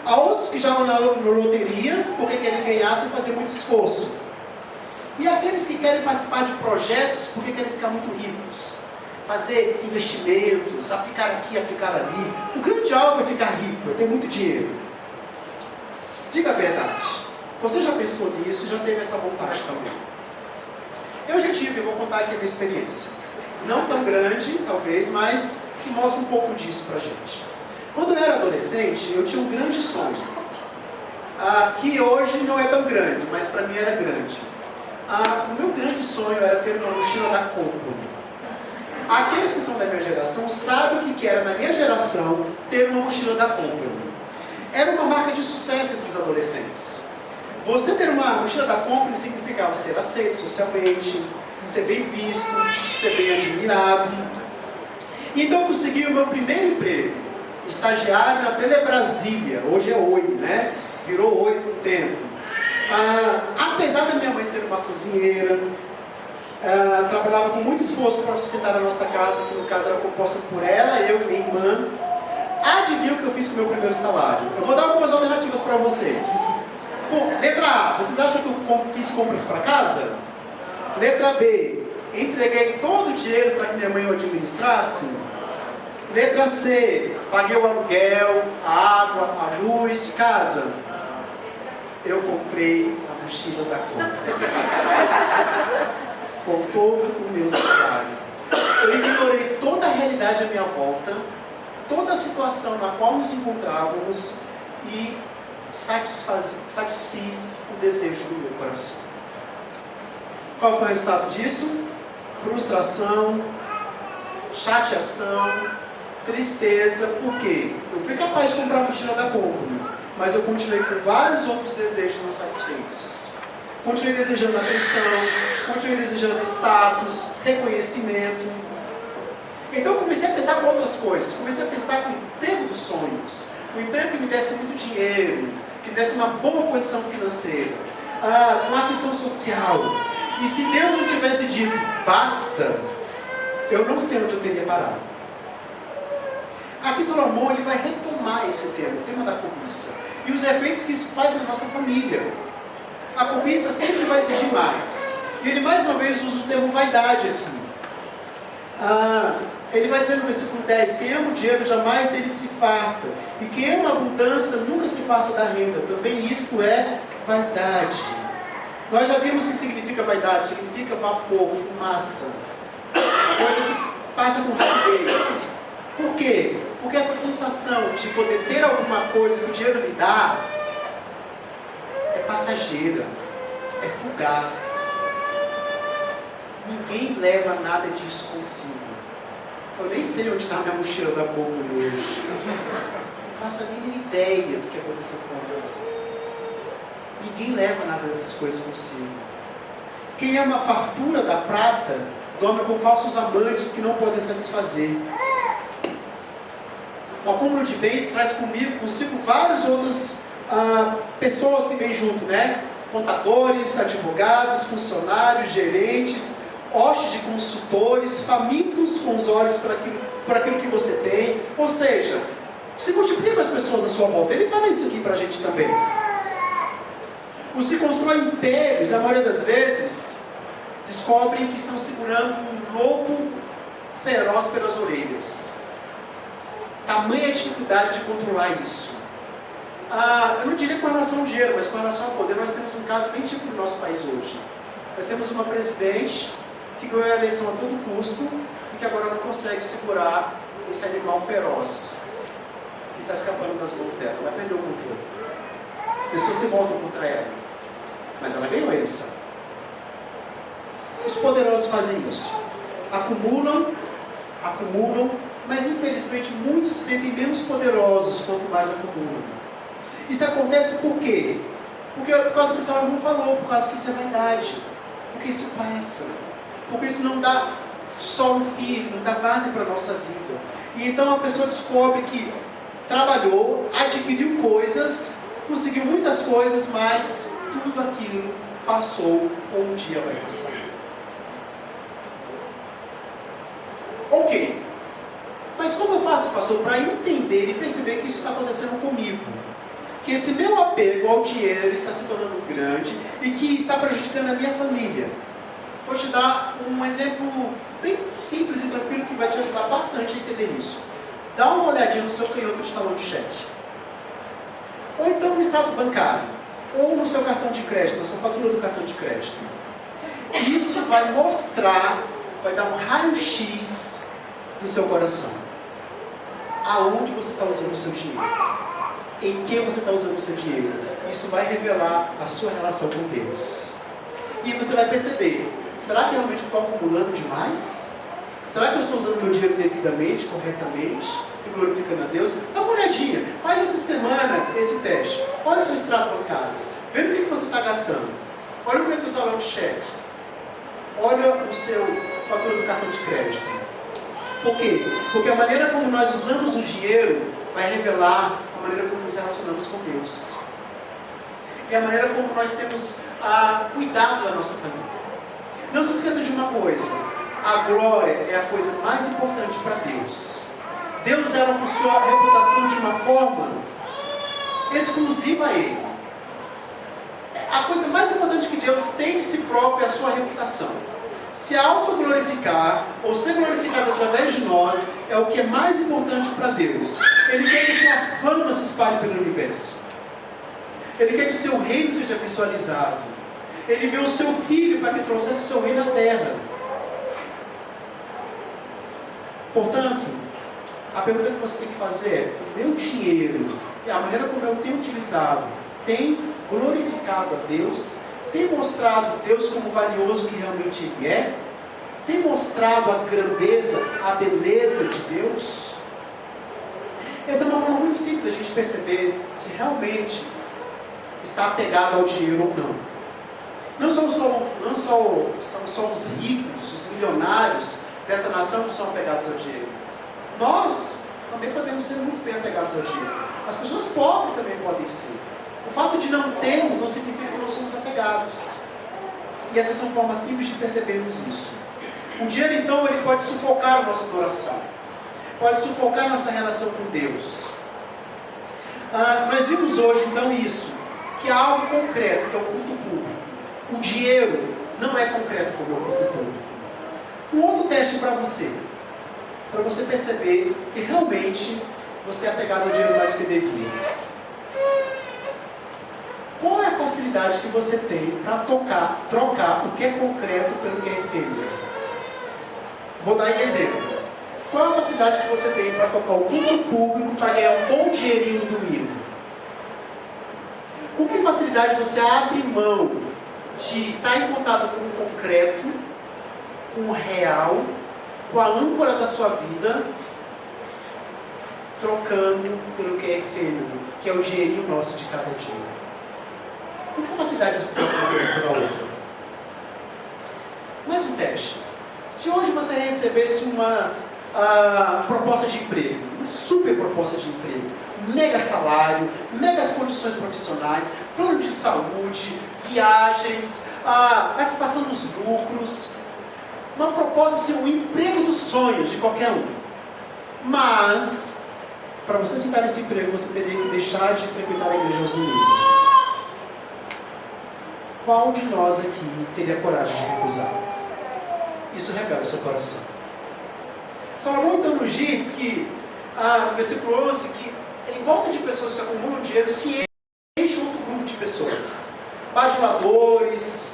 Há outros que jogam na loteria porque querem ganhar sem fazer muito esforço. E há aqueles que querem participar de projetos porque querem ficar muito ricos. Fazer investimentos, aplicar aqui, aplicar ali. O grande alvo é ficar rico, é ter muito dinheiro. Diga a verdade. Você já pensou nisso e já teve essa vontade também? Eu já tive, eu vou contar aqui a minha experiência. Não tão grande, talvez, mas que mostra um pouco disso pra gente. Quando eu era adolescente, eu tinha um grande sonho. Que hoje não é tão grande, mas para mim era grande. O meu grande sonho era ter uma mochila da Company. Aqueles que são da minha geração sabem o que era na minha geração ter uma mochila da Company. Era uma marca de sucesso entre os adolescentes. Você ter uma mochila da Company significava ser aceito socialmente, ser bem visto, ser bem admirado. Então eu consegui o meu primeiro emprego, estagiário na Telebrasília, hoje é Oi, né? Virou Oi com o tempo. Apesar da minha mãe ser uma cozinheira, trabalhava com muito esforço para sustentar a nossa casa, que no caso era composta por ela, eu e minha irmã. Adivinha o que eu fiz com o meu primeiro salário? Eu vou dar algumas alternativas para vocês. Bom, letra A, vocês acham que eu fiz compras para casa? Letra B, entreguei todo o dinheiro para que minha mãe o administrasse? Letra C, paguei o aluguel, a água, a luz de casa? Eu comprei a mochila da Company. Com todo o meu salário. Eu ignorei toda a realidade à minha volta, toda a situação na qual nos encontrávamos e satisfiz o desejo do meu coração. Qual foi o resultado disso? Frustração, chateação, tristeza. Por quê? Eu fui capaz de comprar a mochila da Company, mas eu continuei com vários outros desejos não satisfeitos. Continuei desejando atenção, continuei desejando status, reconhecimento. Então eu comecei a pensar com outras coisas. Comecei a pensar com o emprego dos sonhos. Um emprego que me desse muito dinheiro, que me desse uma boa condição financeira, uma ascensão social. E se Deus não tivesse dito, basta, eu não sei onde eu teria parado. Aqui Salomão ele vai retomar esse tema, o tema da cobiça. E os efeitos que isso faz na nossa família. A cobiça sempre vai exigir mais. E ele mais uma vez usa o termo vaidade aqui. Ele vai dizer no versículo 10, quem ama o dinheiro jamais dele se farta. E quem ama a abundância nunca se farta da renda. Também isto é vaidade. Nós já vimos o que significa vaidade. Significa vapor, fumaça. Coisa que passa com rapidez. Por quê? Porque essa sensação de poder ter alguma coisa que o dinheiro lhe dá é passageira, é fugaz. Ninguém leva nada disso consigo. Eu nem sei onde está a minha mochila da Google hoje. Não faço a mínima ideia do que aconteceu com ela. Ninguém leva nada dessas coisas consigo. Quem ama a fartura da prata, dorme com falsos amantes que não podem satisfazer. O acúmulo de bens traz consigo várias outras pessoas que vêm junto, né? Contadores, advogados, funcionários, gerentes, hostes de consultores, famintos com os olhos por aquilo que você tem. Ou seja, se multiplica as pessoas à sua volta. Ele fala isso aqui para a gente também. Os que constroem impérios, a maioria das vezes, descobrem que estão segurando um lobo feroz pelas orelhas. Tamanha dificuldade de controlar isso. Eu não diria com relação ao dinheiro, mas com relação ao poder. Nós temos um caso bem típico no nosso país hoje. Nós temos uma presidente que ganhou a eleição a todo custo e que agora não consegue segurar esse animal feroz que está escapando das mãos dela. Ela perdeu o controle. As pessoas se voltam contra ela, mas ela ganhou a eleição. Os poderosos fazem isso. Acumulam, mas infelizmente muitos se sentem menos poderosos quanto mais acumulam. Isso acontece por quê? Porque, por causa do que o Salomão falou, por causa que isso é verdade. Porque isso passa. Porque isso não dá solo firme, não dá base para a nossa vida. E então a pessoa descobre que trabalhou, adquiriu coisas, conseguiu muitas coisas, mas tudo aquilo passou ou um dia vai passar. Ok. Mas como eu faço, pastor, para entender e perceber que isso está acontecendo comigo? Que esse meu apego ao dinheiro está se tornando grande e que está prejudicando a minha família. Vou te dar um exemplo bem simples e tranquilo que vai te ajudar bastante a entender isso. Dá uma olhadinha no seu canhoto de talão de cheque. Ou então no extrato bancário. Ou no seu cartão de crédito, na sua fatura do cartão de crédito. Isso vai mostrar, vai dar um raio-x do seu coração. Aonde você está usando o seu dinheiro? Em que você está usando o seu dinheiro? Isso vai revelar a sua relação com Deus. E você vai perceber, será que realmente eu estou acumulando demais? Será que eu estou usando o meu dinheiro devidamente, corretamente, e glorificando a Deus? Dá uma olhadinha, faz essa semana esse teste. Olha o seu extrato bancário, vê no que você está gastando. Olha o teu talão de cheque. Olha o seu fatura do cartão de crédito. Por quê? Porque a maneira como nós usamos o dinheiro vai revelar a maneira como nos relacionamos com Deus. E a maneira como nós temos cuidado da nossa família. Não se esqueça de uma coisa. A glória é a coisa mais importante para Deus. Deus zela com sua reputação de uma forma exclusiva a Ele. A coisa mais importante que Deus tem de si próprio é a sua reputação. Se autoglorificar ou ser glorificado através de nós é o que é mais importante para Deus. Ele quer que sua fama se espalhe pelo universo. Ele quer que o seu reino seja visualizado. Ele enviou o seu filho para que trouxesse o seu reino à terra. Portanto, a pergunta que você tem que fazer é: o meu dinheiro e a maneira como eu tenho utilizado tem glorificado a Deus? Tem mostrado Deus como valioso que realmente Ele é? Tem mostrado a grandeza, a beleza de Deus? Essa é uma forma muito simples da gente perceber se realmente está apegado ao dinheiro ou não. Não são só os ricos, os milionários dessa nação que são apegados ao dinheiro. Nós também podemos ser muito bem apegados ao dinheiro. As pessoas pobres também podem ser. O fato de não termos não significa que não somos apegados. E essas são formas simples de percebermos isso. O dinheiro, então, ele pode sufocar a nossa adoração. Pode sufocar a nossa relação com Deus. Nós vimos hoje, então, isso. Que há algo concreto, que é o culto público. O dinheiro não é concreto como o culto público. Um outro teste para você perceber que realmente você é apegado ao dinheiro mais do que deveria. Qual é a facilidade que você tem para trocar o que é concreto pelo que é efêmero? Vou dar um exemplo. Qual a facilidade que você tem para tocar o culto público para ganhar um bom dinheirinho no domingo? Com que facilidade você abre mão de estar em contato com o concreto, com o real, com a âncora da sua vida, trocando pelo que é efêmero, que é o dinheirinho nosso de cada dia? Com que facilidade você troca uma coisa pela outra? Mais um teste. Se hoje você recebesse uma proposta de emprego, uma super proposta de emprego, mega salário, megas condições profissionais, plano de saúde, viagens, participação nos lucros, uma proposta assim, um emprego dos sonhos de qualquer um. Mas, para você sentar nesse emprego, você teria que deixar de frequentar a igreja aos domingos. Qual de nós aqui teria coragem de recusar? Isso revela o seu coração. Salomão então nos diz que, no versículo 11, que em volta de pessoas que acumulam dinheiro se enche outro grupo de pessoas. Bajuladores,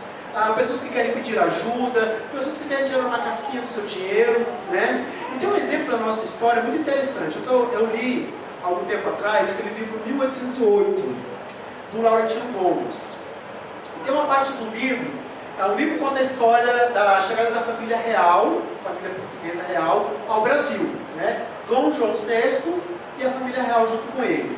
pessoas que querem pedir ajuda, pessoas que querem tirar uma casquinha do seu dinheiro, né? E tem um exemplo da nossa história muito interessante. Então, eu li, há algum tempo atrás, aquele livro 1808, do Laurentino Gomes. Tem uma parte do livro, o livro conta a história da chegada da família real, família portuguesa real, ao Brasil, né? Dom João VI e a família real junto com ele.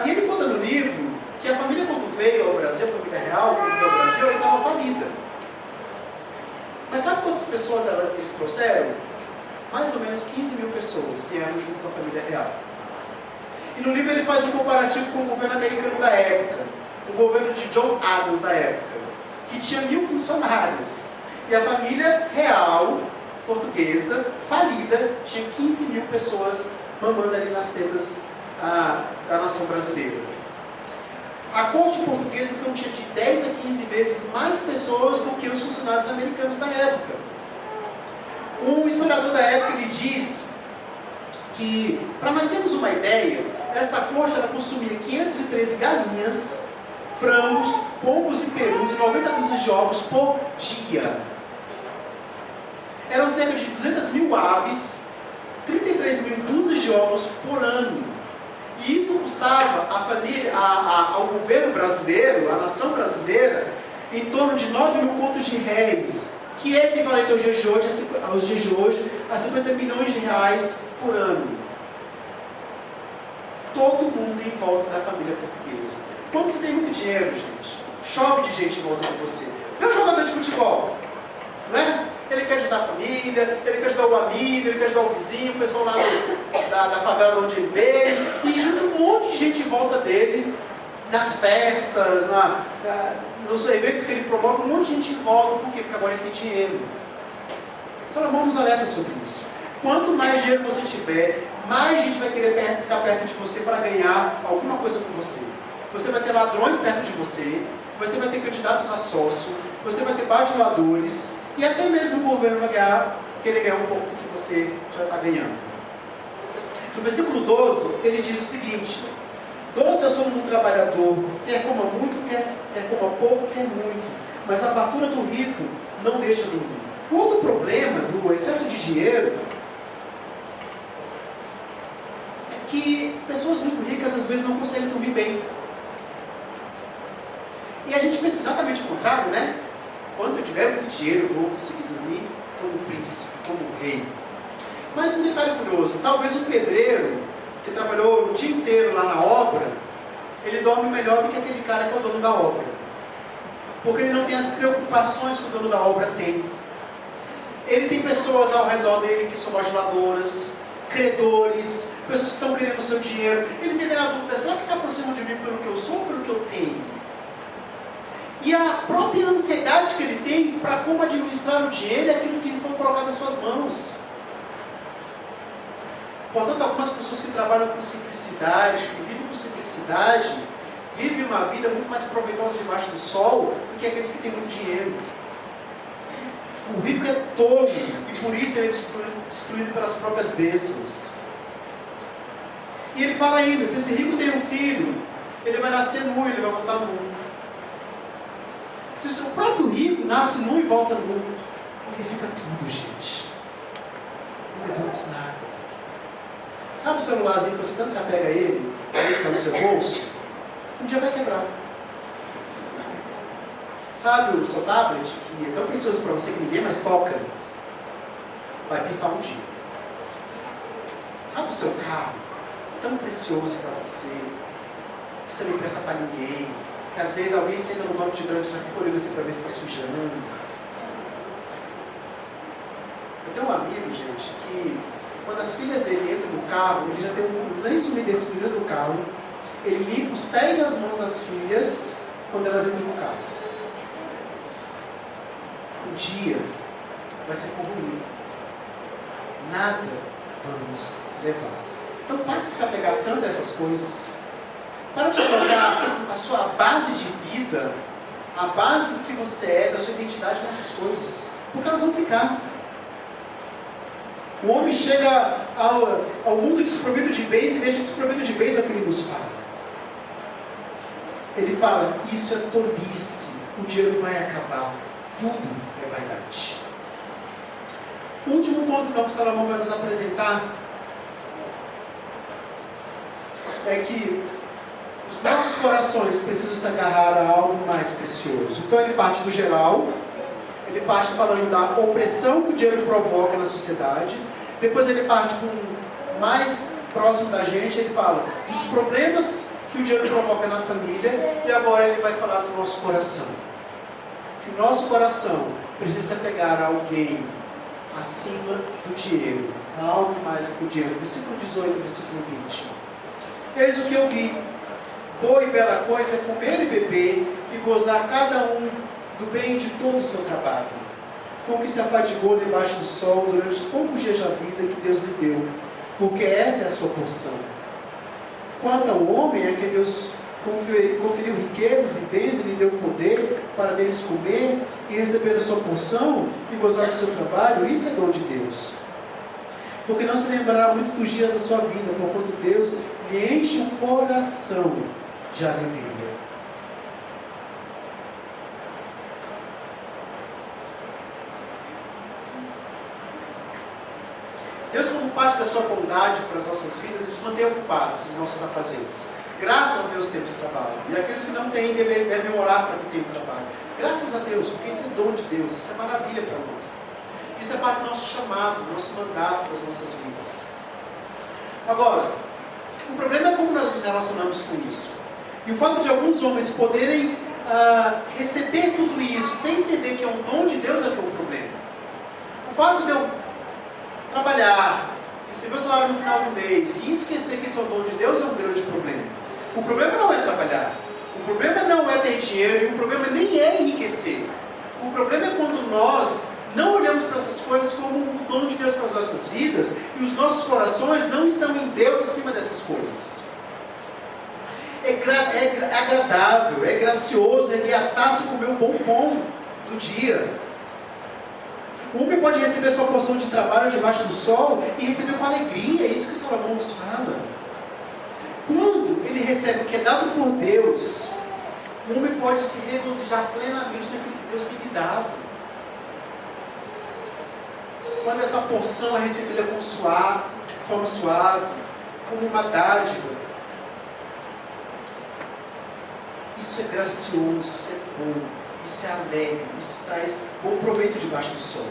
E ele conta no livro que a família, quando veio ao Brasil, a família real, quando veio ao Brasil, ela estava falida. Mas sabe quantas pessoas eles trouxeram? Mais ou menos 15 mil pessoas vieram junto com a família real. E no livro ele faz um comparativo com o governo americano da época, o governo de John Adams da época, que tinha 1000 funcionários. E a família real portuguesa, falida, tinha 15 mil pessoas mamando ali nas tetas da nação brasileira. A corte portuguesa então tinha de 10 a 15 vezes mais pessoas do que os funcionários americanos da época. Um historiador da época ele diz que, para nós termos uma ideia, essa corte ela consumia 513 galinhas, frangos, pombos e perus e 90 dúzias de ovos por dia. Eram cerca de 200 mil aves, 33 mil dúzias de ovos por ano. E isso custava ao governo brasileiro, à nação brasileira, em torno de 9 mil contos de réis, que é equivalente aos dias de hoje a 50 milhões de reais por ano. Todo mundo em volta da família portuguesa. Quando você tem muito dinheiro, gente, chove de gente em volta de você. Vê um jogador de futebol, não é? Ele quer ajudar a família, ele quer ajudar o amigo, ele quer ajudar o vizinho, o pessoal lá da favela de onde ele veio, e junta um monte de gente em volta dele, nas festas, nos eventos que ele promove, um monte de gente em volta. Por quê? Porque agora ele tem dinheiro. Salomão nos alerta sobre isso. Quanto mais dinheiro você tiver, mais gente vai querer ficar perto de você para ganhar alguma coisa com você. Você vai ter ladrões perto de você, você vai ter candidatos a sócio, você vai ter bajuladores, e até mesmo o governo vai querer ganhar um pouco do que você já está ganhando. No versículo 12, ele diz o seguinte: doce é o sono do trabalhador, quer coma muito, quer coma pouco, quer muito, mas a fartura do rico não deixa dormir. O outro problema do excesso de dinheiro é que pessoas muito ricas às vezes não conseguem dormir bem. E a gente pensa exatamente o contrário, né? Quando eu tiver muito dinheiro, eu vou conseguir dormir como príncipe, como rei. Mas um detalhe curioso, talvez o pedreiro, que trabalhou o dia inteiro lá na obra, ele dorme melhor do que aquele cara que é o dono da obra. Porque ele não tem as preocupações que o dono da obra tem. Ele tem pessoas ao redor dele que são bajuladoras, credores, pessoas que estão querendo o seu dinheiro. Ele fica na dúvida, será que se aproximam de mim pelo que eu sou ou pelo que eu tenho? E a própria ansiedade que ele tem para como administrar o dinheiro é aquilo que foi colocado nas suas mãos. Portanto, algumas pessoas que trabalham com simplicidade, que vivem com simplicidade, vivem uma vida muito mais proveitosa debaixo do sol do que aqueles que têm muito dinheiro. O rico é tolo e por isso ele é destruído pelas próprias bênçãos. E ele fala ainda, se esse rico tem um filho, ele vai nascer nu, ele vai voltar nu. Se o próprio rico nasce nu e volta nu, porque fica tudo, gente. levamos nada. Sabe o celularzinho que você tanto se apega a ele, que está no seu bolso? Um dia vai quebrar. Sabe o seu tablet, que é tão precioso para você que ninguém mais toca? Vai pifar um dia. Sabe o seu carro, tão precioso para você, que você não empresta para ninguém, que às vezes alguém senta no banco de trás e já fica olhando assim para ver se está sujando. Eu tenho um amigo, gente, que quando as filhas dele entram no carro, ele já tem um lenço umedecido dentro do carro, ele limpa os pés e as mãos das filhas quando elas entram no carro. Um dia vai ser corroído. Nada vamos levar. Então pare de se apegar tanto a essas coisas. Para de colocar a sua base de vida, a base do que você é, da sua identidade nessas coisas. Porque elas vão ficar. O homem chega ao mundo desprovido de bens e deixa desprovido de bens, é o que ele nos fala. Ele fala, isso é tolice, o dinheiro vai acabar, tudo é vaidade. O último ponto então, que Salomão vai nos apresentar é que os nossos corações precisam se agarrar a algo mais precioso. Então ele parte do geral, ele parte falando da opressão que o dinheiro provoca na sociedade, depois ele parte para um mais próximo da gente, ele fala dos problemas que o dinheiro provoca na família, e agora ele vai falar do nosso coração. Que o nosso coração precisa pegar a alguém acima do dinheiro, a algo mais do que o dinheiro. Versículo 18, versículo 20. Eis o que eu vi. Boa e bela coisa é comer e beber e gozar cada um do bem de todo o seu trabalho, com que se afadigou debaixo do sol durante os poucos dias da vida que Deus lhe deu, porque esta é a sua porção. Quanto ao homem, é que Deus conferiu riquezas e bens e lhe deu poder para deles comer e receber a sua porção e gozar do seu trabalho, isso é dom de Deus. Porque não se lembrará muito dos dias da sua vida, porquanto Deus lhe enche o coração de alegria. Deus, como parte da sua bondade para as nossas vidas, nos mantém ocupados nos nossos afazeres. Graças a Deus temos trabalho. E aqueles que não têm devem orar para que tenham trabalho. Graças a Deus, porque isso é dom de Deus, isso é maravilha para nós. Isso é parte do nosso chamado, do nosso mandato para as nossas vidas. Agora, o problema é como nós nos relacionamos com isso. E o fato de alguns homens poderem receber tudo isso sem entender que é um dom de Deus é que é o problema. O fato de eu trabalhar, receber o salário no final do mês e esquecer que isso é o dom de Deus é um grande problema. O problema não é trabalhar. O problema não é ter dinheiro e o problema nem é enriquecer. O problema é quando nós não olhamos para essas coisas como um dom de Deus para as nossas vidas e os nossos corações não estão em Deus acima dessas coisas. É agradável, é gracioso arrebatar-se e comer o bombom do dia. O homem pode receber sua porção de trabalho debaixo do sol e receber com alegria, é isso que Salomão nos fala. Quando ele recebe o que é dado por Deus, o homem pode se regozijar plenamente naquilo que Deus tem lhe dado. Quando essa porção é recebida de forma suave, como uma dádiva, isso é gracioso, isso é bom, isso é alegre, isso traz bom proveito debaixo do sol.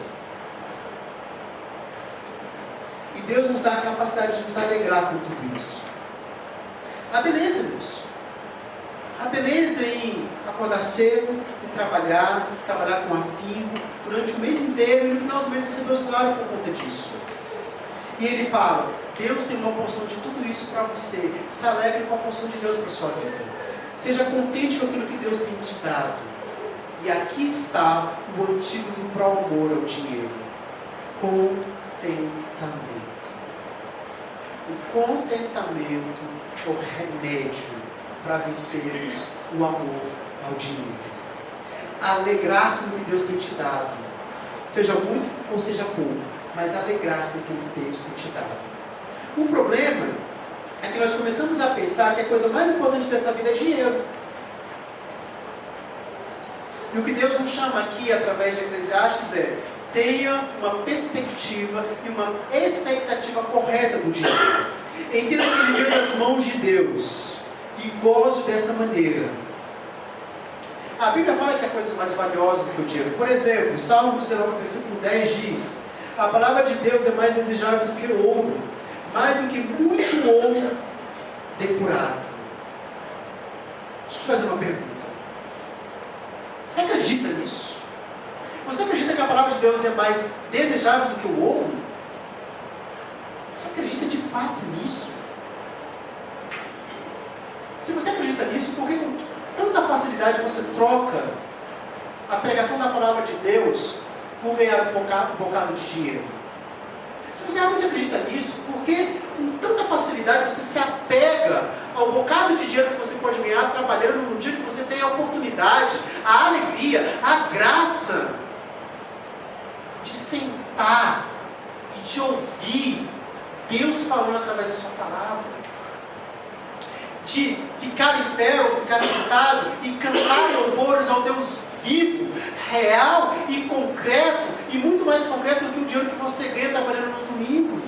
E Deus nos dá a capacidade de nos alegrar com tudo isso. A beleza nisso. A beleza em acordar cedo, e trabalhar com afinco, durante o mês inteiro, e no final do mês receber o salário por conta disso. E ele fala, Deus tem uma porção de tudo isso para você. Se alegre com a porção de Deus para a sua vida. Seja contente com aquilo que Deus tem te dado. E aqui está o antídoto para o amor ao dinheiro. Contentamento. O contentamento é o remédio para vencermos o amor ao dinheiro. Alegrar-se no que Deus tem te dado. Seja muito ou seja pouco, mas alegrar-se no que Deus tem te dado. O problema é que nós começamos a pensar que a coisa mais importante dessa vida é dinheiro. E o que Deus nos chama aqui, através de Eclesiastes, é tenha uma perspectiva e uma expectativa correta do dinheiro. Entenda que ele veio das mãos de Deus e gozo dessa maneira. A Bíblia fala que é coisa mais valiosa do que o dinheiro. Por exemplo, Salmo 19, versículo 10 diz: a palavra de Deus é mais desejável do que o ouro, mais do que muito ouro depurado. Deixa eu te fazer uma pergunta. Você acredita nisso? Você acredita que a palavra de Deus é mais desejável do que o ouro? Você acredita de fato nisso? Se você acredita nisso, por que com tanta facilidade você troca a pregação da palavra de Deus por ganhar um bocado de dinheiro? Se você realmente acredita nisso, por que com tanta facilidade você se apega ao bocado de dinheiro que você pode ganhar trabalhando no dia que você tem a oportunidade, a alegria, a graça de sentar e de ouvir Deus falando através da sua palavra? De ficar em pé ou ficar sentado e cantar louvores ao Deus vivo, real e concreto, e muito mais concreto do que o dinheiro que você ganha trabalhando no domingo.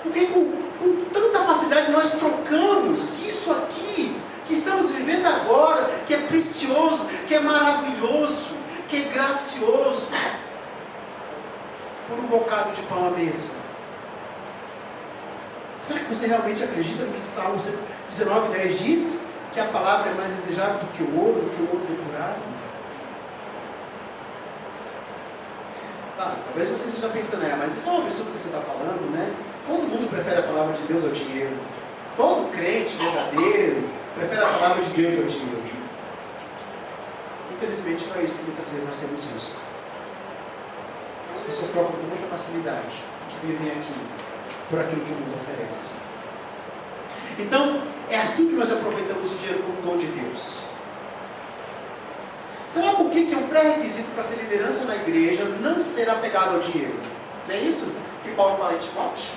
Porque com tanta facilidade nós trocamos isso aqui, que estamos vivendo agora, que é precioso, que é maravilhoso, que é gracioso, por um bocado de pão à mesa. Será que você realmente acredita no que Salmo 19:10 diz? Que a palavra é mais desejável do que o ouro depurado? Talvez você esteja pensando, mas isso é um absurdo que você está falando, né? Todo mundo prefere a palavra de Deus ao dinheiro. Todo crente verdadeiro prefere a palavra de Deus ao dinheiro. Infelizmente não é isso que muitas vezes nós temos visto. As pessoas trocam com muita facilidade que vivem aqui por aquilo que o mundo oferece. Então, é assim que nós aproveitamos o dinheiro como dom de Deus. Será por que é um pré-requisito para ser liderança na igreja não ser apegado ao dinheiro? Não é isso que Paulo fala em Timóteo?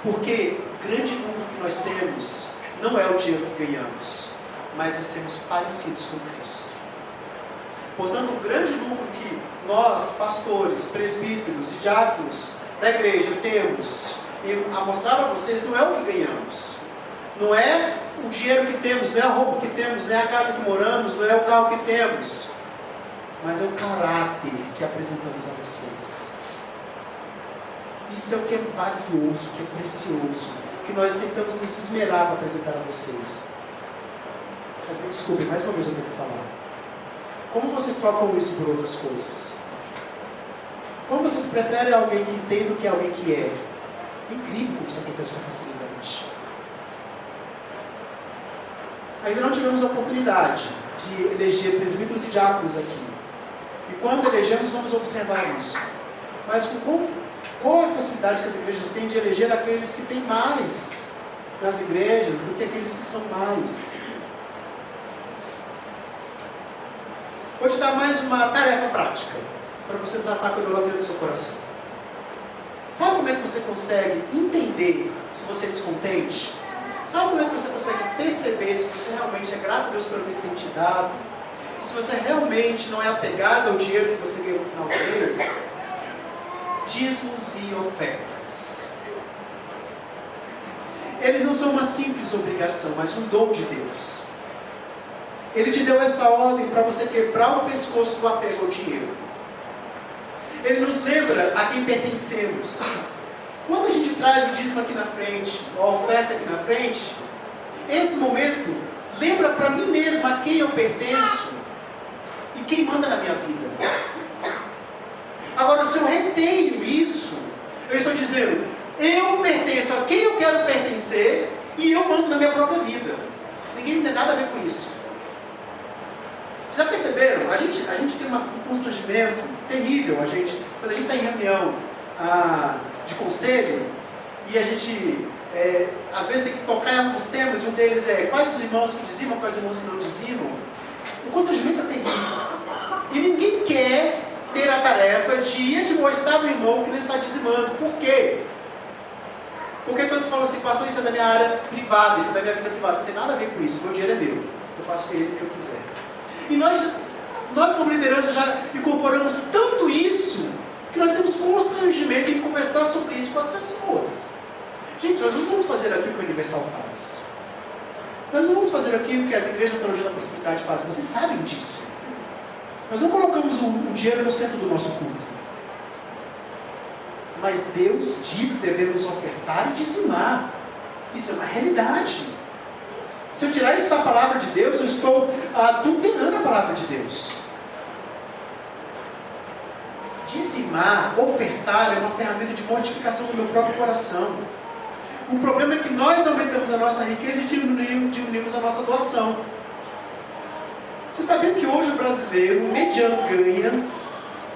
Porque o grande número que nós temos não é o dinheiro que ganhamos, mas é sermos parecidos com Cristo. Portanto, o grande número que nós, pastores, presbíteros e diáconos da igreja temos a mostrar a vocês não é o que ganhamos, não é o dinheiro que temos, não é a roupa que temos, não é a casa que moramos, não é o carro que temos, mas é o caráter que apresentamos a vocês. Isso é o que é valioso, que é precioso, que nós tentamos nos esmerar para apresentar a vocês. Mas me desculpem, mais uma vez eu tenho que falar. Como vocês trocam isso por outras coisas? Como vocês preferem alguém que entenda o que é alguém que é? É incrível como isso acontece com facilidade. Ainda não tivemos a oportunidade de eleger presbíteros e diáconos aqui. E quando elegemos, vamos observar isso. Mas qual é a facilidade que as igrejas têm de eleger aqueles que têm mais nas igrejas do que aqueles que são mais? Vou te dar mais uma tarefa prática para você tratar com a idolatria do seu coração. Sabe como é que você consegue entender se você é descontente? Sabe como é que você consegue perceber se você realmente é grato a Deus pelo que Ele tem te dado? E se você realmente não é apegado ao dinheiro que você ganhou no final do mês? Dízimos e ofertas. Eles não são uma simples obrigação, mas um dom de Deus. Ele te deu essa ordem para você quebrar o pescoço do apego ao dinheiro. Ele nos lembra a quem pertencemos. Quando a gente traz o dízimo aqui na frente, a oferta aqui na frente, esse momento lembra para mim mesmo a quem eu pertenço e quem manda na minha vida. Agora, se eu retenho isso, eu estou dizendo, eu pertenço a quem eu quero pertencer e eu mando na minha própria vida. Ninguém tem nada a ver com isso. Já perceberam? A gente tem um constrangimento terrível, quando a gente está em reunião de conselho, e a gente, às vezes, tem que tocar em alguns temas, e um deles é quais os irmãos que dizimam, quais os irmãos que não dizimam. O constrangimento é terrível. E ninguém quer ter a tarefa de admoestar o irmão que não está dizimando. Por quê? Porque todos falam assim, pastor, isso é da minha área privada, isso é da minha vida privada. Isso não tem nada a ver com isso, meu dinheiro é meu. Eu faço com ele o que eu quiser. E nós Nós, como liderança, já incorporamos tanto isso que nós temos constrangimento em conversar sobre isso com as pessoas. Gente, nós não vamos fazer aqui o que o Universal faz. Nós não vamos fazer aqui o que as igrejas da Teologia da Prosperidade fazem. Vocês sabem disso. Nós não colocamos o dinheiro no centro do nosso culto. Mas Deus diz que devemos ofertar e dizimar. Isso é uma realidade. Se eu tirar isso da palavra de Deus, eu estou adulterando a palavra de Deus. Dizimar, ofertar, é uma ferramenta de mortificação do meu próprio coração. O problema é que nós aumentamos a nossa riqueza e diminuímos a nossa doação. Você sabia que hoje o brasileiro, o mediano, ganha,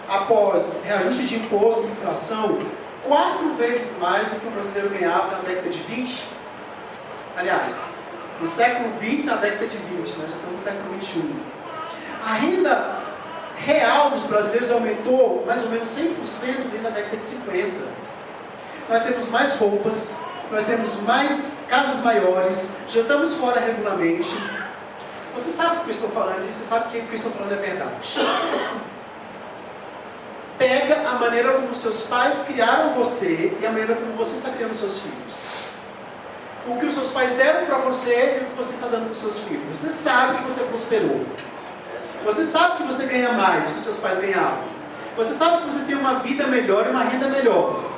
após reajuste de imposto e inflação, 4 vezes mais do que o brasileiro ganhava na década de 20? Aliás, no século 20, na década de 20, nós estamos no século 21. A renda real dos brasileiros aumentou mais ou menos 100% desde a década de 50. Nós temos mais roupas, nós temos mais casas maiores, jantamos fora regularmente. Você sabe do que eu estou falando e você sabe que o que eu estou falando é verdade. Pega a maneira como seus pais criaram você e a maneira como você está criando seus filhos. O que os seus pais deram para você e o que você está dando para os seus filhos. Você sabe que você prosperou. Você sabe que você ganha mais que os seus pais ganhavam. Você sabe que você tem uma vida melhor e uma renda melhor.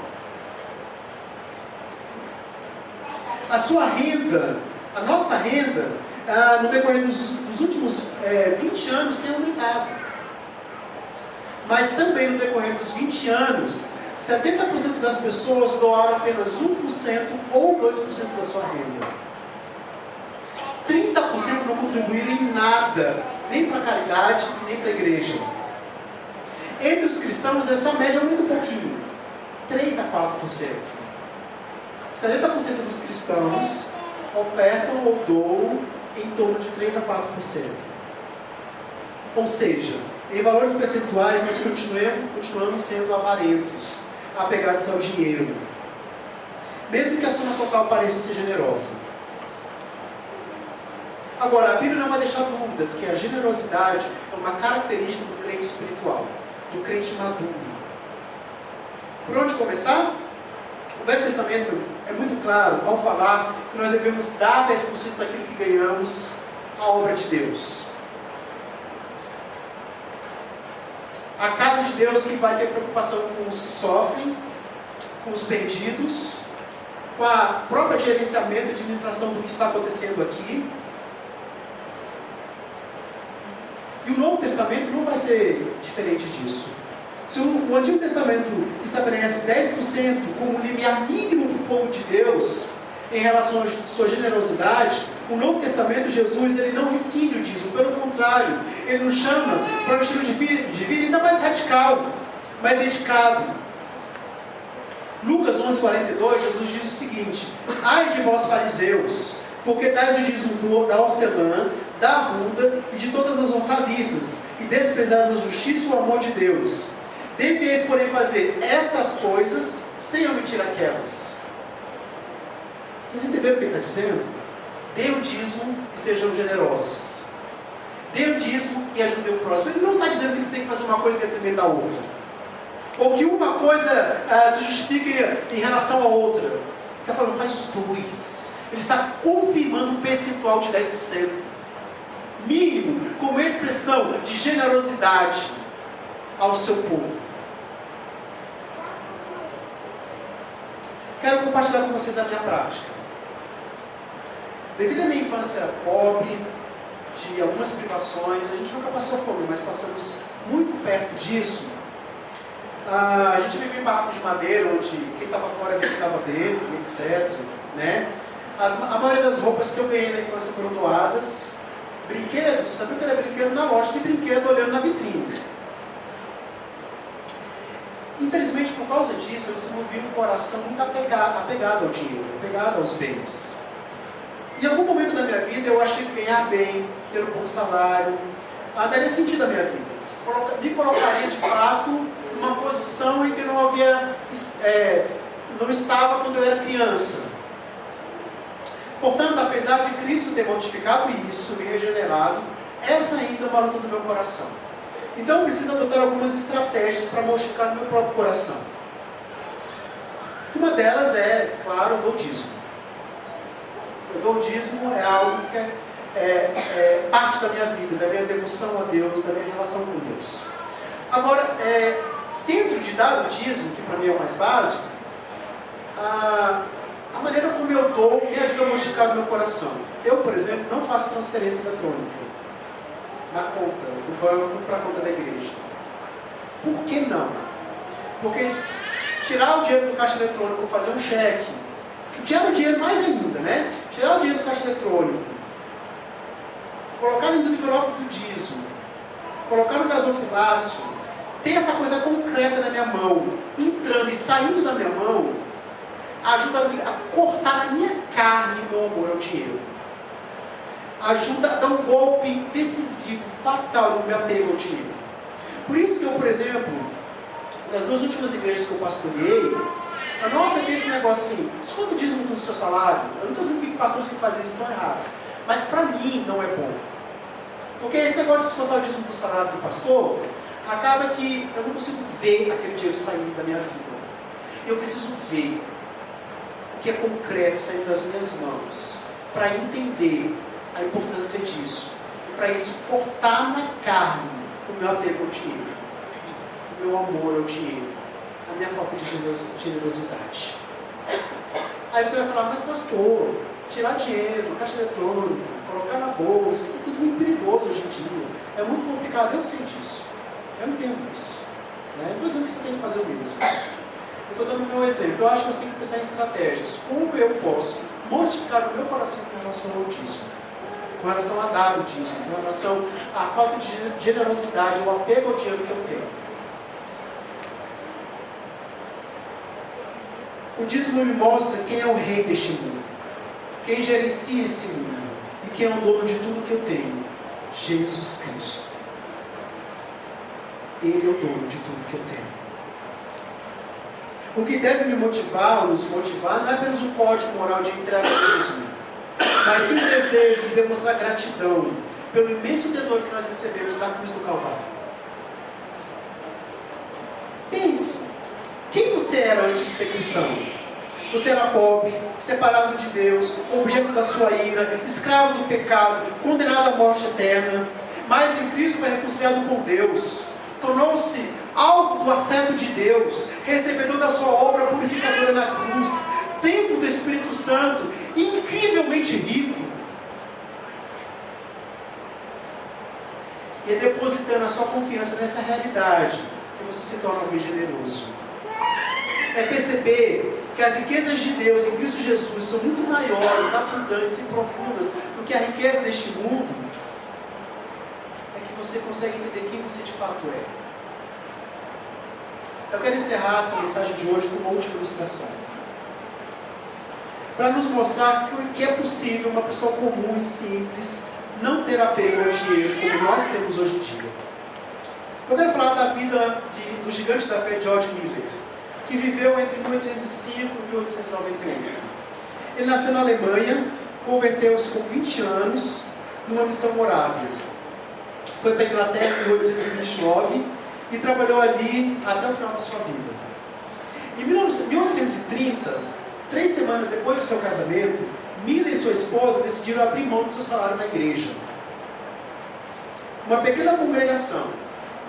A sua renda, a nossa renda, no decorrer dos últimos 20 anos tem aumentado. Mas também no decorrer dos 20 anos, 70% das pessoas doaram apenas 1% ou 2% da sua renda. 30% não contribuíram em nada, nem para a caridade, nem para a igreja. Entre os cristãos, essa média é muito pouquinho, 3 a 4%. 70% dos cristãos ofertam ou doam em torno de 3 a 4%. Ou seja, em valores percentuais, nós continuamos sendo avarentos, apegados ao dinheiro. Mesmo que a soma total pareça ser generosa. Agora, a Bíblia não vai deixar dúvidas que a generosidade é uma característica do crente espiritual, do crente maduro. Por onde começar? O Velho Testamento é muito claro ao falar que nós devemos dar 10% daquilo que ganhamos à obra de Deus. A casa de Deus que vai ter preocupação com os que sofrem, com os perdidos, com a própria gerenciamento e administração do que está acontecendo aqui. E o Novo Testamento não vai ser diferente disso. Se o Antigo Testamento estabelece 10% como limiar mínimo do povo de Deus em relação à sua generosidade, o Novo Testamento, Jesus, ele não rescinde o dízimo, pelo contrário, ele nos chama para um estilo de vida ainda mais radical, mais dedicado. Lucas 11:42, Jesus diz o seguinte: ai de vós fariseus, porque dais o dízimo da hortelã, da arruda e de todas as hortaliças, e desprezais a justiça e o amor de Deus. Deveis, porém, fazer estas coisas sem omitir aquelas. Vocês entenderam o que ele está dizendo? Dê o dízimo e sejam generosos. Dê o dízimo e ajude o próximo. Ele não está dizendo que você tem que fazer uma coisa em detrimento da outra. Ou que uma coisa se justifique em relação à outra. Ele está falando, faz os dois. Ele está confirmando um percentual de 10%. Mínimo, como expressão de generosidade ao seu povo. Quero compartilhar com vocês a minha prática. Devido à minha infância pobre, de algumas privações, a gente nunca passou fome, mas passamos muito perto disso. A gente vivia em barracos de madeira, onde quem estava fora via quem estava dentro, etc. Né? A maioria das roupas que eu ganhei na infância foram doadas. Brinquedos, eu sabia que era brinquedo na loja de brinquedo, olhando na vitrine. Infelizmente, por causa disso, eu desenvolvi um coração muito apegado ao dinheiro, apegado aos bens. Em algum momento da minha vida, eu achei que ganhar bem, ter um bom salário, daria sentido à minha vida. Me colocaria, de fato, numa posição em que não estava quando eu era criança. Portanto, apesar de Cristo ter modificado isso, me regenerado, essa ainda é uma luta do meu coração. Então eu preciso adotar algumas estratégias para mortificar o meu próprio coração. Uma delas é, claro, o dou dízimo. O dou dízimo é algo que é parte da minha vida, da minha devoção a Deus, da minha relação com Deus. Agora, dentro de dar o dízimo, que para mim é o mais básico, a maneira como eu dou me ajuda a mortificar o meu coração. Eu, por exemplo, não faço transferência eletrônica na conta do banco para a conta da igreja. Por que não? Porque tirar o dinheiro do caixa eletrônico, fazer um cheque, tirar o dinheiro mais ainda, né? Tirar o dinheiro do caixa eletrônico, colocar dentro do envelope do dízimo, colocar no gasofilácio, ter essa coisa concreta na minha mão, entrando e saindo da minha mão, ajuda a cortar na minha carne o meu amor ao dinheiro. Ajuda a dar um golpe decisivo, fatal no meu apego ao dinheiro. Por isso que eu, por exemplo, nas 2 últimas igrejas que eu pastoreei, nossa, tem esse negócio assim, desconta o dízimo do seu salário. Eu não estou dizendo que pastores que fazem isso estão errados, mas para mim não é bom. Porque esse negócio de descontar o dízimo do salário do pastor, acaba que eu não consigo ver aquele dinheiro saindo da minha vida. Eu preciso ver o que é concreto saindo das minhas mãos, para entender a importância disso. E para isso cortar na carne o meu apego ao dinheiro, o meu amor ao dinheiro, a minha falta de generosidade. Aí você vai falar, mas pastor, tirar dinheiro do caixa eletrônico, colocar na bolsa, isso é tudo muito perigoso hoje em dia. É muito complicado, eu sei disso. Eu entendo isso. Não estou dizendo que você tem que fazer o mesmo. Eu estou dando o meu exemplo. Eu acho que você tem que pensar em estratégias. Como eu posso mortificar o meu coração com relação ao dízimo? Com relação a dar o dízimo, com relação à falta de generosidade, ao apego ao dinheiro que eu tenho. O dízimo me mostra quem é o rei deste mundo, quem gerencia esse mundo e quem é o dono de tudo que eu tenho. Jesus Cristo. Ele é o dono de tudo que eu tenho. O que deve me motivar, ou nos motivar, não é apenas um código moral de entrega ao dízimo, mas sim o desejo de demonstrar gratidão pelo imenso tesouro que nós recebemos da cruz do Calvário. Pense, quem você era antes de ser cristão? Você era pobre, separado de Deus, objeto da sua ira, escravo do pecado, condenado à morte eterna. Mas em Cristo foi reconciliado com Deus, tornou-se alvo do afeto de Deus, recebedor da sua obra purificadora na cruz, templo do Espírito Santo, incrivelmente rico. E é depositando a sua confiança nessa realidade que você se torna alguém generoso. É perceber que as riquezas de Deus em Cristo Jesus são muito maiores, abundantes e profundas do que a riqueza deste mundo. É que você consegue entender quem você de fato é. Eu quero encerrar essa mensagem de hoje com uma última ilustração, para nos mostrar que é possível uma pessoa comum e simples não ter apego ao dinheiro como nós temos hoje em dia. Eu quero falar da vida do gigante da fé George Miller, que viveu entre 1805 e 1891. Ele nasceu na Alemanha, converteu-se com 20 anos numa missão morável. Foi para a Inglaterra em 1829 e trabalhou ali até o final da sua vida. Em 1830, 3 semanas depois do seu casamento, Miller e sua esposa decidiram abrir mão do seu salário na igreja. Uma pequena congregação,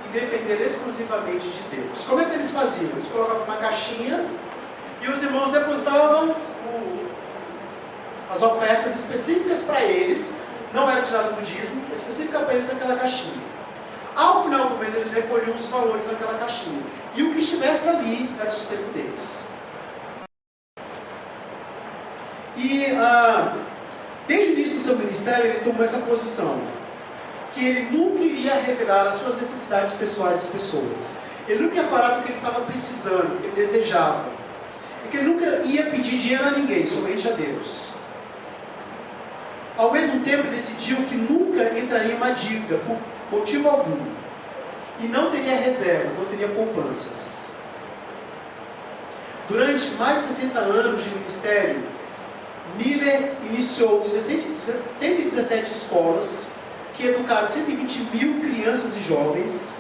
e depender exclusivamente de Deus. Como é que eles faziam? Eles colocavam uma caixinha e os irmãos depositavam as ofertas específicas para eles, não era tirado do dízimo, específica para eles naquela caixinha. Ao final do mês eles recolhiam os valores naquela caixinha. E o que estivesse ali era o sustento deles. E desde o início do seu ministério ele tomou essa posição, que ele nunca iria revelar as suas necessidades pessoais às pessoas. Ele nunca ia falar do que ele estava precisando, do que ele desejava. E que ele nunca ia pedir dinheiro a ninguém, somente a Deus. Ao mesmo tempo, ele decidiu que nunca entraria em uma dívida, por motivo algum. E não teria reservas, não teria poupanças. Durante mais de 60 anos de ministério, Miller iniciou 117 escolas, que educaram 120 mil crianças e jovens,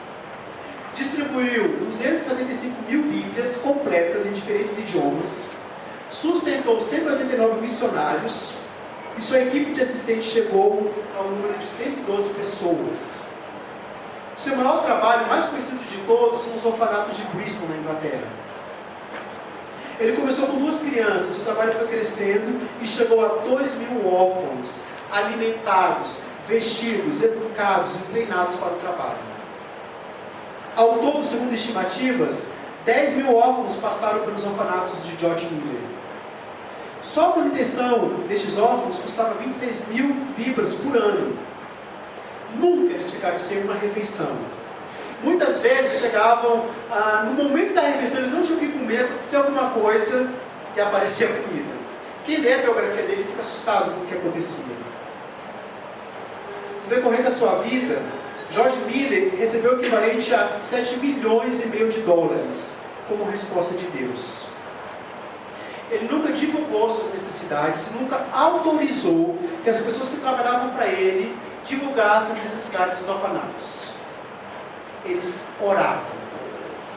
distribuiu 275 mil Bíblias completas em diferentes idiomas, sustentou 189 missionários e sua equipe de assistentes chegou ao número de 112 pessoas. Seu maior trabalho, mais conhecido de todos, são os orfanatos de Bristol, na Inglaterra. Ele começou com 2 crianças, o trabalho foi crescendo e chegou a 2.000 órfãos, alimentados, vestidos, educados e treinados para o trabalho. Ao todo, segundo estimativas, 10.000 órfãos passaram pelos orfanatos de George Miller. Só a manutenção destes órfãos custava 26 mil libras por ano. Nunca eles ficaram sem uma refeição. Muitas vezes chegavam, no momento da refeição, eles não tinham o que comer, acontecia alguma coisa e aparecia a comida. Quem lê a biografia dele fica assustado com o que acontecia. No decorrer da sua vida, George Miller recebeu o equivalente a 7,5 milhões de dólares como resposta de Deus. Ele nunca divulgou suas necessidades, nunca autorizou que as pessoas que trabalhavam para ele divulgassem as necessidades dos orfanatos. Eles oravam,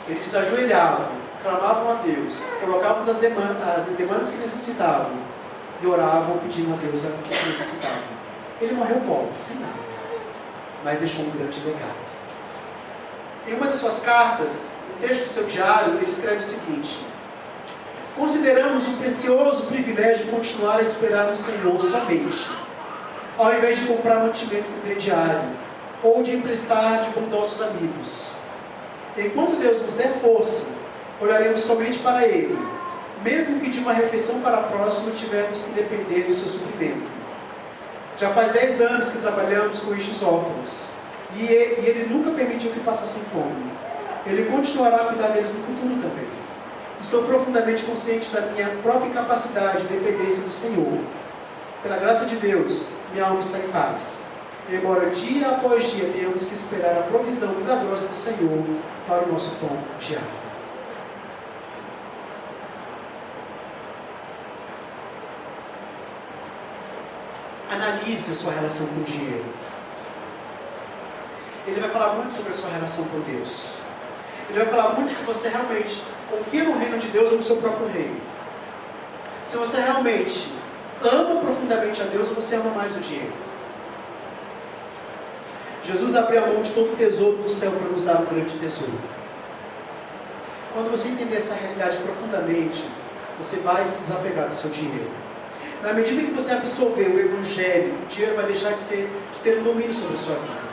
eles ajoelhavam, clamavam a Deus, colocavam as demandas que necessitavam e oravam pedindo a Deus o que necessitavam. Ele morreu pobre, sem nada, mas deixou um grande legado. Em uma das suas cartas, no trecho do seu diário, ele escreve o seguinte: consideramos um precioso privilégio continuar a esperar no Senhor somente, ao invés de comprar mantimentos no crediário, ou de emprestar de bondosos amigos. Enquanto Deus nos der força, olharemos somente para Ele, mesmo que de uma refeição para a próxima tivermos que depender do seu suprimento. Já faz 10 anos que trabalhamos com estes órfãos, e Ele nunca permitiu que passassem fome. Ele continuará a cuidar deles no futuro também. Estou profundamente consciente da minha própria capacidade e dependência do Senhor. Pela graça de Deus, minha alma está em paz. Embora dia após dia tenhamos que esperar a provisão milagrosa do Senhor para o nosso pão diário. Analise a sua relação com o dinheiro. Ele vai falar muito sobre a sua relação com Deus. Ele vai falar muito se você realmente confia no reino de Deus ou no seu próprio reino. Se você realmente ama profundamente a Deus ou você ama mais o dinheiro. Jesus abriu a mão de todo o tesouro do céu para nos dar um grande tesouro. Quando você entender essa realidade profundamente, você vai se desapegar do seu dinheiro. Na medida que você absorver o Evangelho, o dinheiro vai deixar de ter um domínio sobre a sua vida.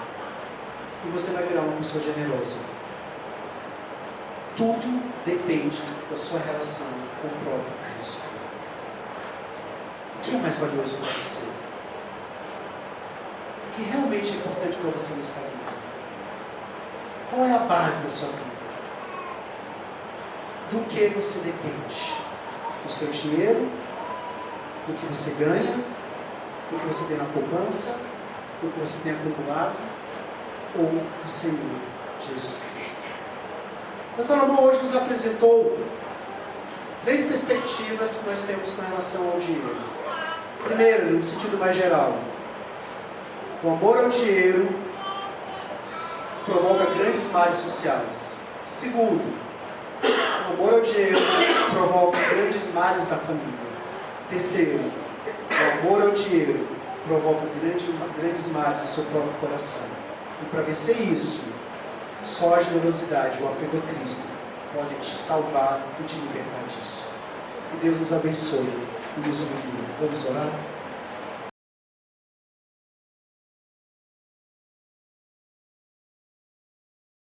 E você vai virar uma pessoa generosa. Tudo depende da sua relação com o próprio Cristo. O que é mais valioso para você? O que realmente é importante para você nessa vida? Qual é a base da sua vida? Do que você depende? Do seu dinheiro? Do que você ganha? Do que você tem na poupança? Do que você tem acumulado? Ou do Senhor Jesus Cristo? O Salomão hoje nos apresentou 3 perspectivas que nós temos com relação ao dinheiro. Primeiro, no sentido mais geral, o amor ao dinheiro provoca grandes males sociais. Segundo, o amor ao dinheiro provoca grandes males da família. Terceiro, o amor ao dinheiro provoca grandes males no seu próprio coração. E para vencer isso, só a generosidade, o apego a Cristo, pode te salvar e te libertar disso. Que Deus nos abençoe e nos ilumine. Vamos orar?